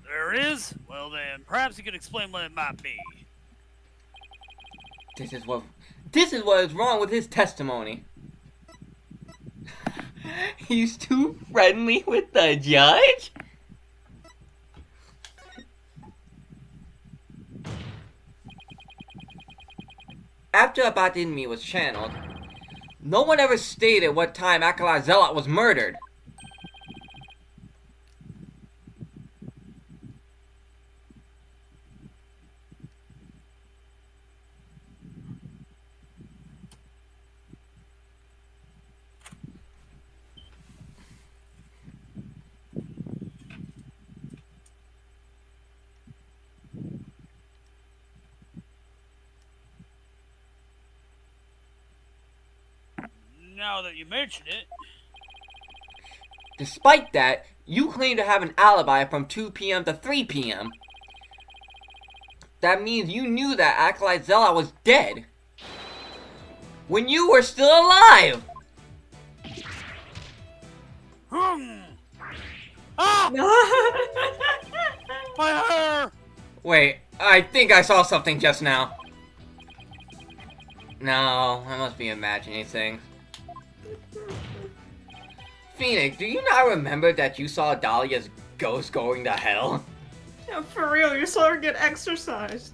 There is? Well then, perhaps you could explain what it might be. This is what is wrong with his testimony. He's too friendly with the judge? After Abatinmi was channeled, no one ever stated what time Acolyte Zealot was murdered. Now that you mention it, Despite that, you claim to have an alibi from 2 p.m. to 3 p.m. That means you knew that Acolyte Zealot was dead when you were still alive! Ah! My hair! Wait, I think I saw something just now. No, I must be imagining things. Phoenix, do you not remember that you saw Dahlia's ghost going to hell? Yeah, for real, you saw her get exercised.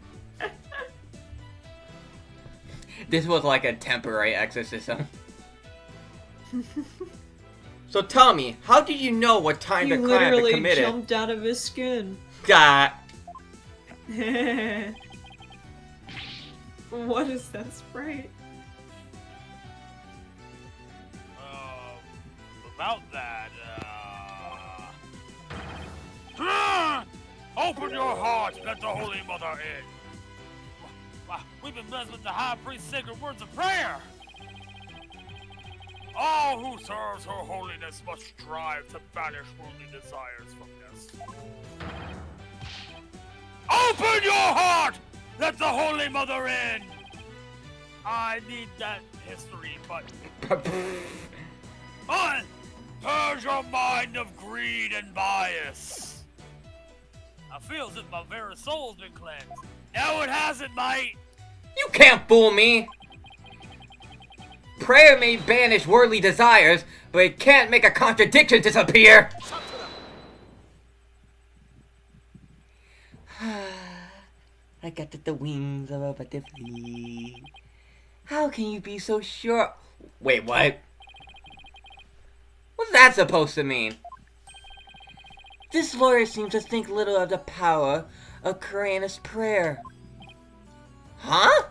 This was like a temporary exorcism. So tell me, how did you know what time He the crime had been literally committed? jumped out of his skin. God. What is that sprite? About that, open your heart, let the Holy Mother in. We've been blessed with the High Priest's sacred words of prayer. All who serves her holiness must strive to banish worldly desires from us. Open your heart! Let the Holy Mother in! I need that history, but... Purge your mind of greed and bias. I feel as if my very soul's been cleansed. No, it hasn't, mate! You can't fool me! Prayer may banish worldly desires, but it can't make a contradiction disappear! I got the wings of a butterfly. How can you be so sure? Wait, what? What's that supposed to mean? This lawyer seems to think little of the power of Karana's prayer. Huh?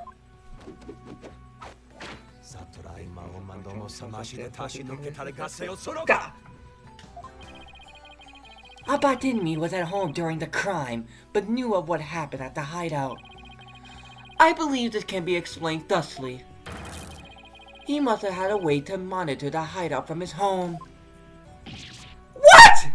Abba Dinmi was at home during the crime, but knew of what happened at the hideout. I believe this can be explained thusly. He must have had a way to monitor the hideout from his home. What?!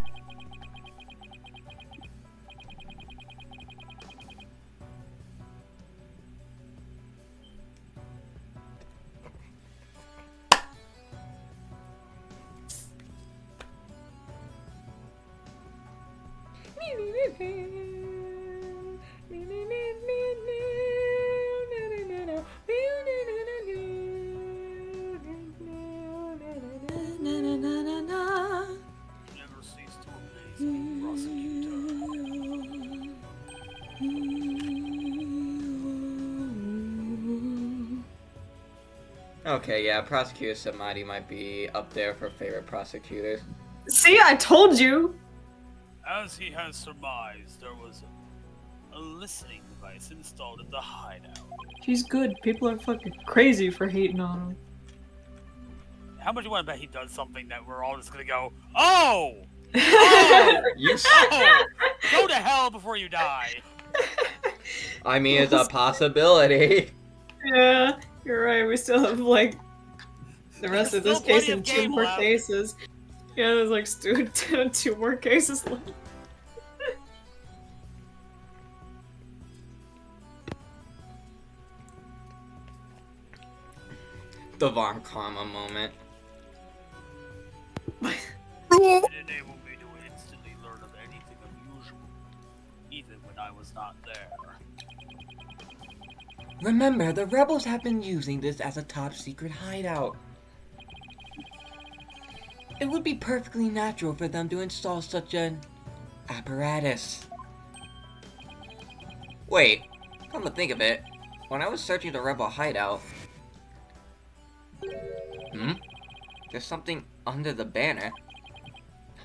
Never cease to amaze me, prosecutor. Okay, yeah, Prosecutor Samadi might be up there for favorite prosecutors. See, I told you! As he has surmised, there was a listening device installed at the hideout. He's good. People are fucking crazy for hating on him. How much you want to bet he does something that we're all just gonna go, oh! Oh! You Oh! Go to hell before you die! I mean, it's a possibility. Yeah, you're right. We still have, like, the rest of this Still plenty case of and 2 game more left. cases. Yeah, there's like 2 more cases left. The Von Karma moment. It enabled me to instantly learn of anything unusual, even when I was not there. Remember, the rebels have been using this as a top secret hideout. It would be perfectly natural for them to install such an apparatus. Wait, come to think of it, when I was searching the rebel hideout... There's something under the banner.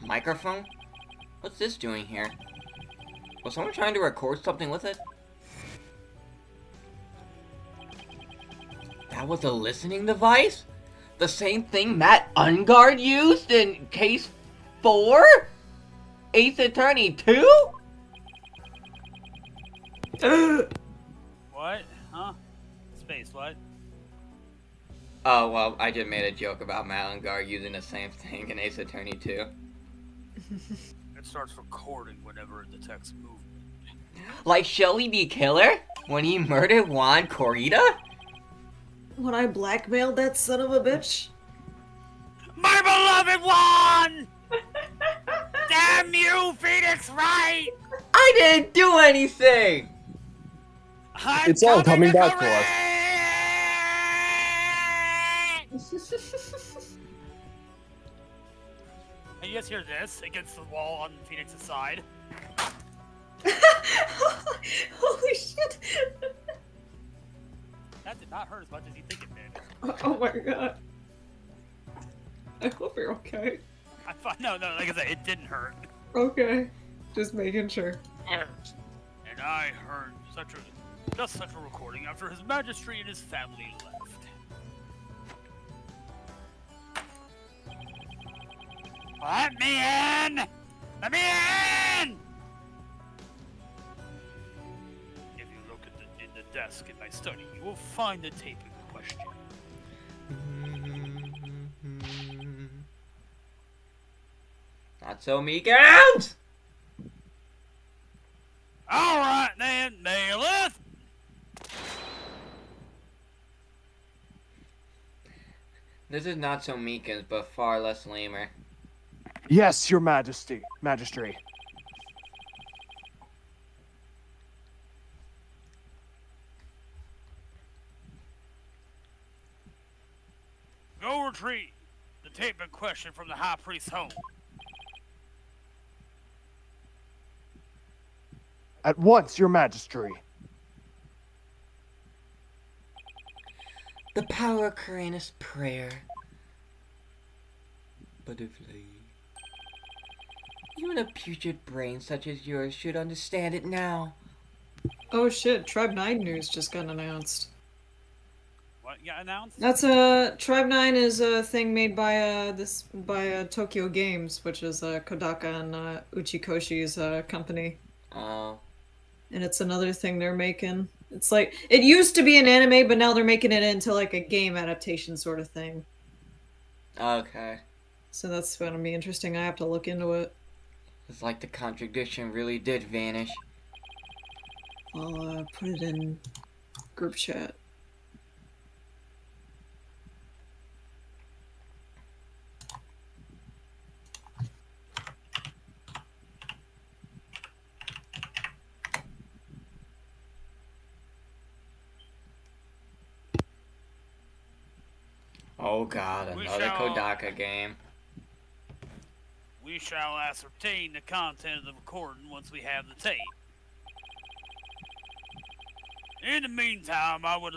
A microphone? What's this doing here? Was someone trying to record something with it? That was a listening device? The same thing Matt Ungard used in case 4? Ace Attorney 2? What? Huh? Space, what? Oh, well, I just made a joke about Matt Ungard using the same thing in Ace Attorney 2. It starts recording whenever it detects movement. Like Shelly the Killer? When he murdered Juan Corrida? When I blackmailed that son of a bitch? My beloved one! Damn you, Phoenix Wright! I didn't do anything! It's all coming back to us. And you guys hear this against the wall on Phoenix's side? Holy shit! That did not hurt as much as you think it did. Oh my god. I hope you're okay. No, like I said, it didn't hurt. Okay. Just making sure. And I heard just such a recording after His Majesty and his family left. Let me in! Let me in! If you look at in the desk in my study, you will find the tape in question. Not so meek out! Alright then, Naileth! This is not so Meekins, but far less lamer. Yes, your majesty. Magistry. Go retrieve the tape in question from the High Priest's home. At once, your majesty. The power of Karaina's prayer. Butterfly. Even a putrid brain such as yours should understand it now. Oh shit, Tribe 9 news just got announced. What got announced? That's Tribe 9 is a thing made by Tokyo Games, which is Kodaka and Uchikoshi's company. Oh. And it's another thing they're making. It's like it used to be an anime, but now they're making it into like a game adaptation sort of thing. Okay. So that's gonna be interesting. I have to look into it. It's like the contradiction really did vanish. I'll put it in group chat. Oh god, We another shall- Kodaka game. We shall ascertain the content of the recording once we have the tape. In the meantime, I would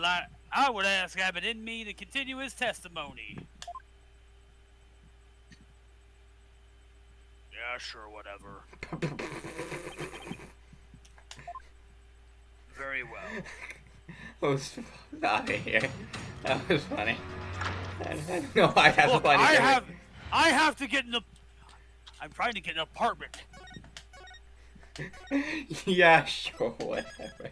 ask Abbott and me to continue his testimony. Yeah, sure, whatever. Very well. I was out of here. That was funny. I don't know why that's Look, funny. I have to get in the. I'm trying to get an apartment. Yeah, sure, whatever.